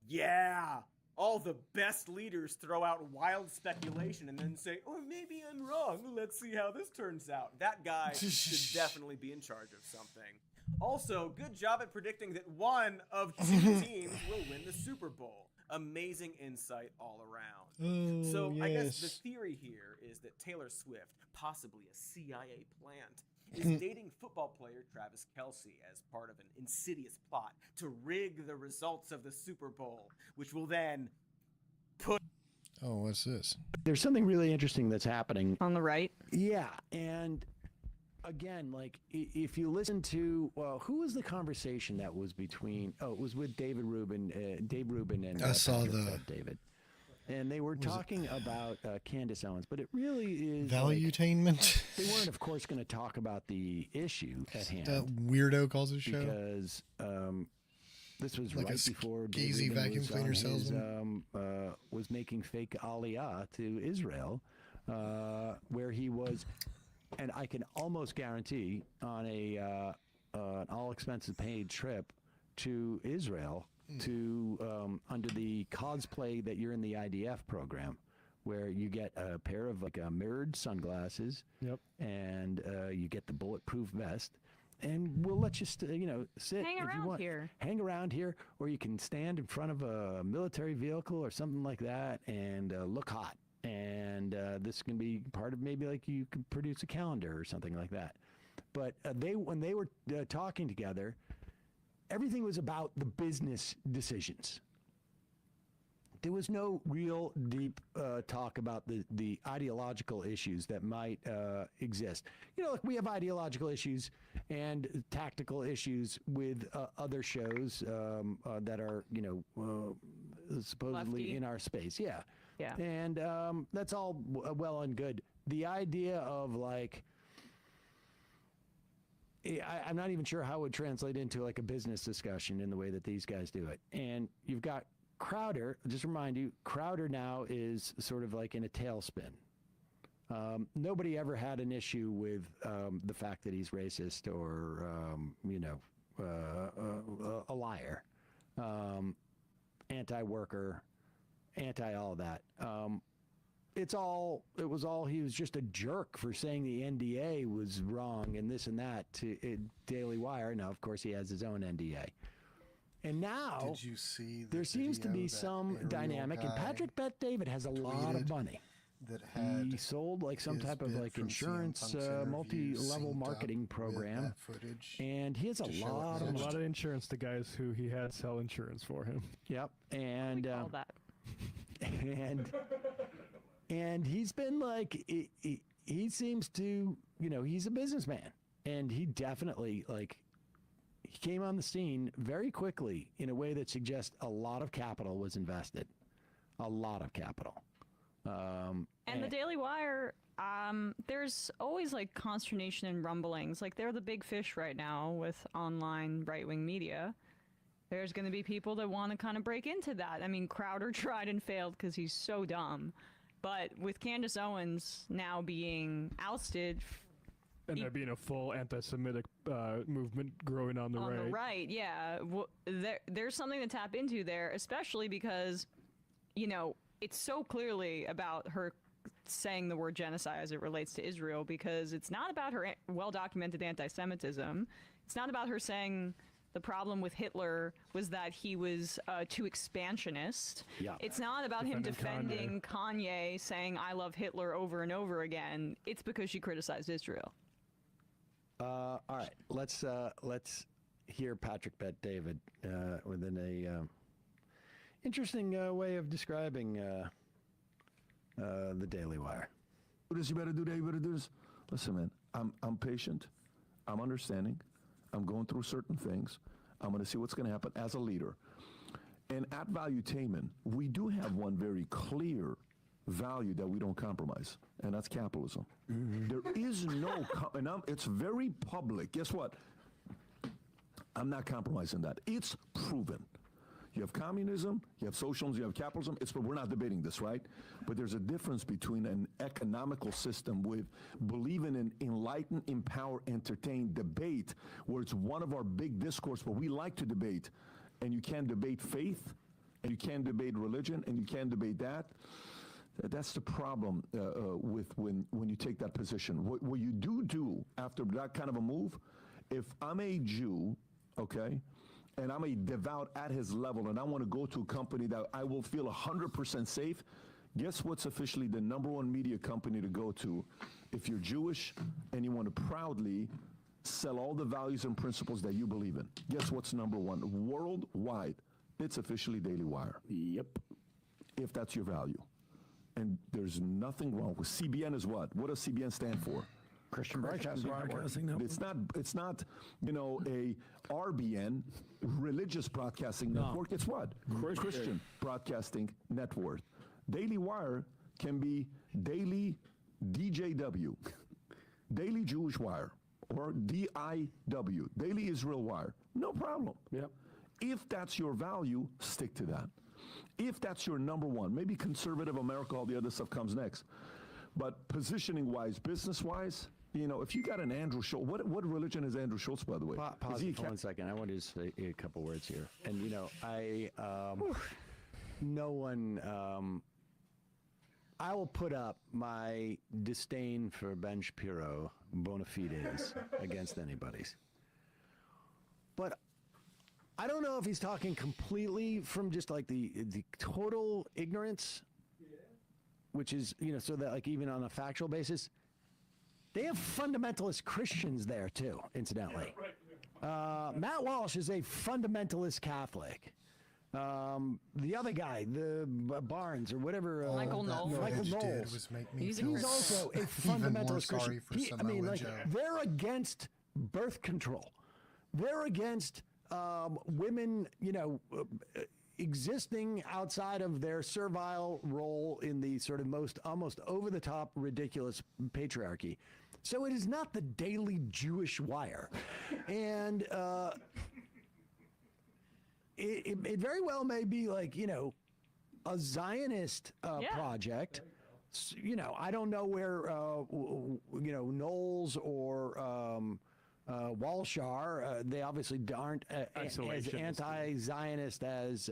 Yeah! All the best leaders throw out wild speculation and then say, "Oh, maybe I'm wrong. Let's see how this turns out." That guy should definitely be in charge of something. Also, good job at predicting that one of two teams will win the Super Bowl. Amazing insight all around. Oh, I guess the yes. theory here is that Taylor Swift, possibly a CIA plant, is dating football player Travis Kelce as part of an insidious plot to rig the results of the Super Bowl, which will then put... Oh, what's this? There's something really interesting that's happening on the right. Yeah, and again, like if you listen to who was the conversation that was between? Oh, it was with Dave Rubin, and I saw David, and they were talking about Candace Owens, but it really is Valuetainment. They weren't, of course, going to talk about the issue at hand. That weirdo calls his show because this was like right a before skeezy David vacuum was cleaner on his, salesman. was making fake aliyah to Israel, where he was. And I can almost guarantee on an all expenses paid trip to Israel to under the cosplay that you're in the IDF program, where you get a pair of mirrored sunglasses, and you get the bulletproof vest, and we'll let you sit Hang if you around want. here. Hang around here, or you can stand in front of a military vehicle or something like that and look hot. And this can be part of maybe like you could produce a calendar or something like that. But when they were talking together, everything was about the business decisions. There was no real deep talk about the ideological issues that might exist. Like we have ideological issues and tactical issues with other shows that are, supposedly Lefty. in our space. Yeah. Yeah. And that's all well and good. The idea of I'm not even sure how it would translate into like a business discussion in the way that these guys do it. And you've got Crowder, just remind you, Crowder now is sort of like in a tailspin. Nobody ever had an issue with the fact that he's racist or, a liar, anti-worker, anti-all that. He was just a jerk for saying the NDA was wrong and this and that to Daily Wire. Now, of course, he has his own NDA. And now Did you see there seems to video be that some aerial dynamic, and guy Patrick Bet-David has a lot of tweeted money. that had He sold like some his type of bit like from CM insurance Punk's interview multi-level synced up marketing with program, that footage and he has a to show lot it of a lot money. of insurance to guys who he had sell insurance for him. Yep, and All that. and he's been like he seems to he's a businessman, and he definitely he came on the scene very quickly in a way that suggests a lot of capital was invested, a lot of capital. And the Daily Wire, there's always like consternation and rumblings. Like they're the big fish right now with online right-wing media. There's going to be people that want to kind of break into that. I mean, Crowder tried and failed because he's so dumb. But with Candace Owens now being ousted, And there being a full anti-Semitic movement growing on the right. On the right, yeah. There's something to tap into there, especially because, you know, it's so clearly about her saying the word genocide as it relates to Israel, because it's not about her well-documented anti-Semitism. It's not about her saying the problem with Hitler was that he was too expansionist. Yeah. It's not about him defending Kanye saying I love Hitler over and over again. It's because she criticized Israel. All right, let's hear Patrick Bet David within a interesting way of describing the Daily Wire. Do this, you better do that, you better do this. Listen, man, I'm patient, I'm understanding, I'm going through certain things. I'm going to see what's going to happen as a leader. And at Valuetainment, we do have one very clear value that we don't compromise, and that's capitalism. There is no, and it's very public. Guess what? I'm not compromising that. It's proven. You have communism, you have socialism, you have capitalism. We're not debating this, right? But there's a difference between an economical system with believing in enlighten, empower, entertain, debate, where it's one of our big discourse, but we like to debate. And you can't debate faith, and you can't debate religion, and you can't debate that. That's the problem with when you take that position. What you do after that kind of a move, if I'm a Jew, okay, and I'm a devout at his level, and I want to go to a company that I will feel 100% safe, guess what's officially the #1 media company to go to if you're Jewish and you want to proudly sell all the values and principles that you believe in? Guess what's #1 worldwide? It's officially Daily Wire. Yep. If that's your value. And there's nothing wrong with CBN is what? What does CBN stand for? Christian Broadcasting Network. It's not, you know, a RBN, Religious Broadcasting Network. It's what? Christian Broadcasting Network. Daily Wire can be Daily DJW, Daily Jewish Wire, or DIW, Daily Israel Wire. No problem. Yep. If that's your value, stick to that. If that's your #1, maybe conservative America, all the other stuff comes next. But positioning-wise, business-wise, you know, if you got an Andrew Schultz, what religion is Andrew Schultz, by the way? Pause for 1 second. I want to say a couple words here. And, you know, I will put up my disdain for Ben Shapiro, bona fides, against anybody's. But I don't know if he's talking completely from just like the total ignorance, which is, you know, so that like even on a factual basis, they have fundamentalist Christians there too, incidentally. Matt Walsh is a fundamentalist Catholic. The other guy, the Barnes or whatever, Michael Knowles. Michael Knowles. He's also a fundamentalist Christian. I mean, like they're against birth control. They're against women, you know, existing outside of their servile role in the sort of most almost over-the-top ridiculous patriarchy. So it is not the Daily Jewish Wire. And it very well may be like, you know, a Zionist project. You know, I don't know where, you know, Knowles or Walsh are. They obviously aren't as anti-Zionist as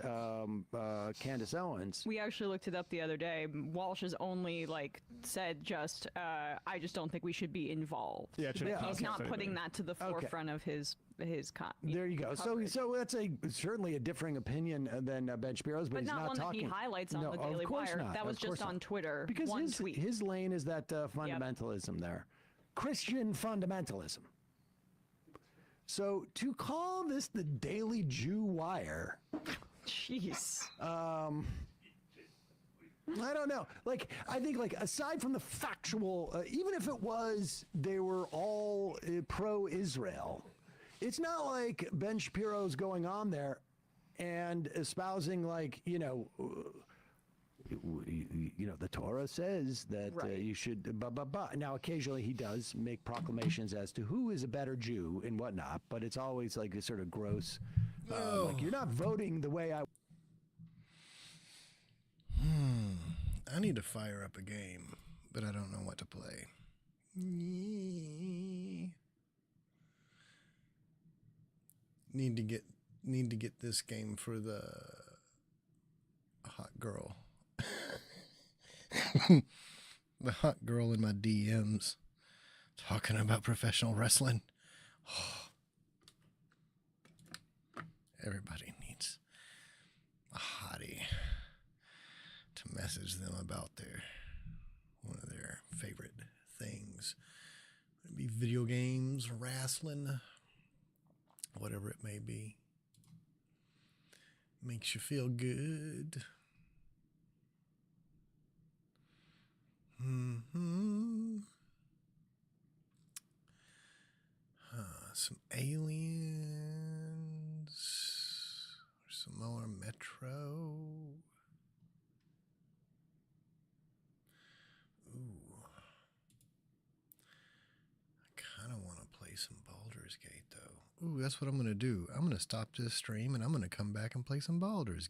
Candace Owens. We actually looked it up the other day. Walsh has only said just, I just don't think we should be involved. Yeah, he's not putting that to the forefront of his There you go. Coverage. So that's certainly a differing opinion than Ben Shapiro's, but he's not not one talking. that he highlights on No, the Daily of course Wire. not. That was just on Twitter. Because one tweet. his lane is that fundamentalism there. Christian fundamentalism. So to call this the Daily Jew Wire, jeez. I don't know. I think aside from the factual, even if it was they were all pro-Israel, it's not like Ben Shapiro's going on there and espousing the Torah says that you should Now, occasionally he does make proclamations as to who is a better Jew and whatnot, but it's always like a sort of gross, you're not voting the way I... I need to fire up a game, but I don't know what to play. Need to get this game for the hot girl. The hot girl in my DMs talking about professional wrestling. Oh. Everybody needs a hottie to message them about one of their favorite things. It'd be video games, wrestling, whatever it may be. Makes you feel good. Some aliens. Some more Metro. Ooh. I kind of want to play some Baldur's Gate, though. Ooh, that's what I'm going to do. I'm going to stop this stream, and I'm going to come back and play some Baldur's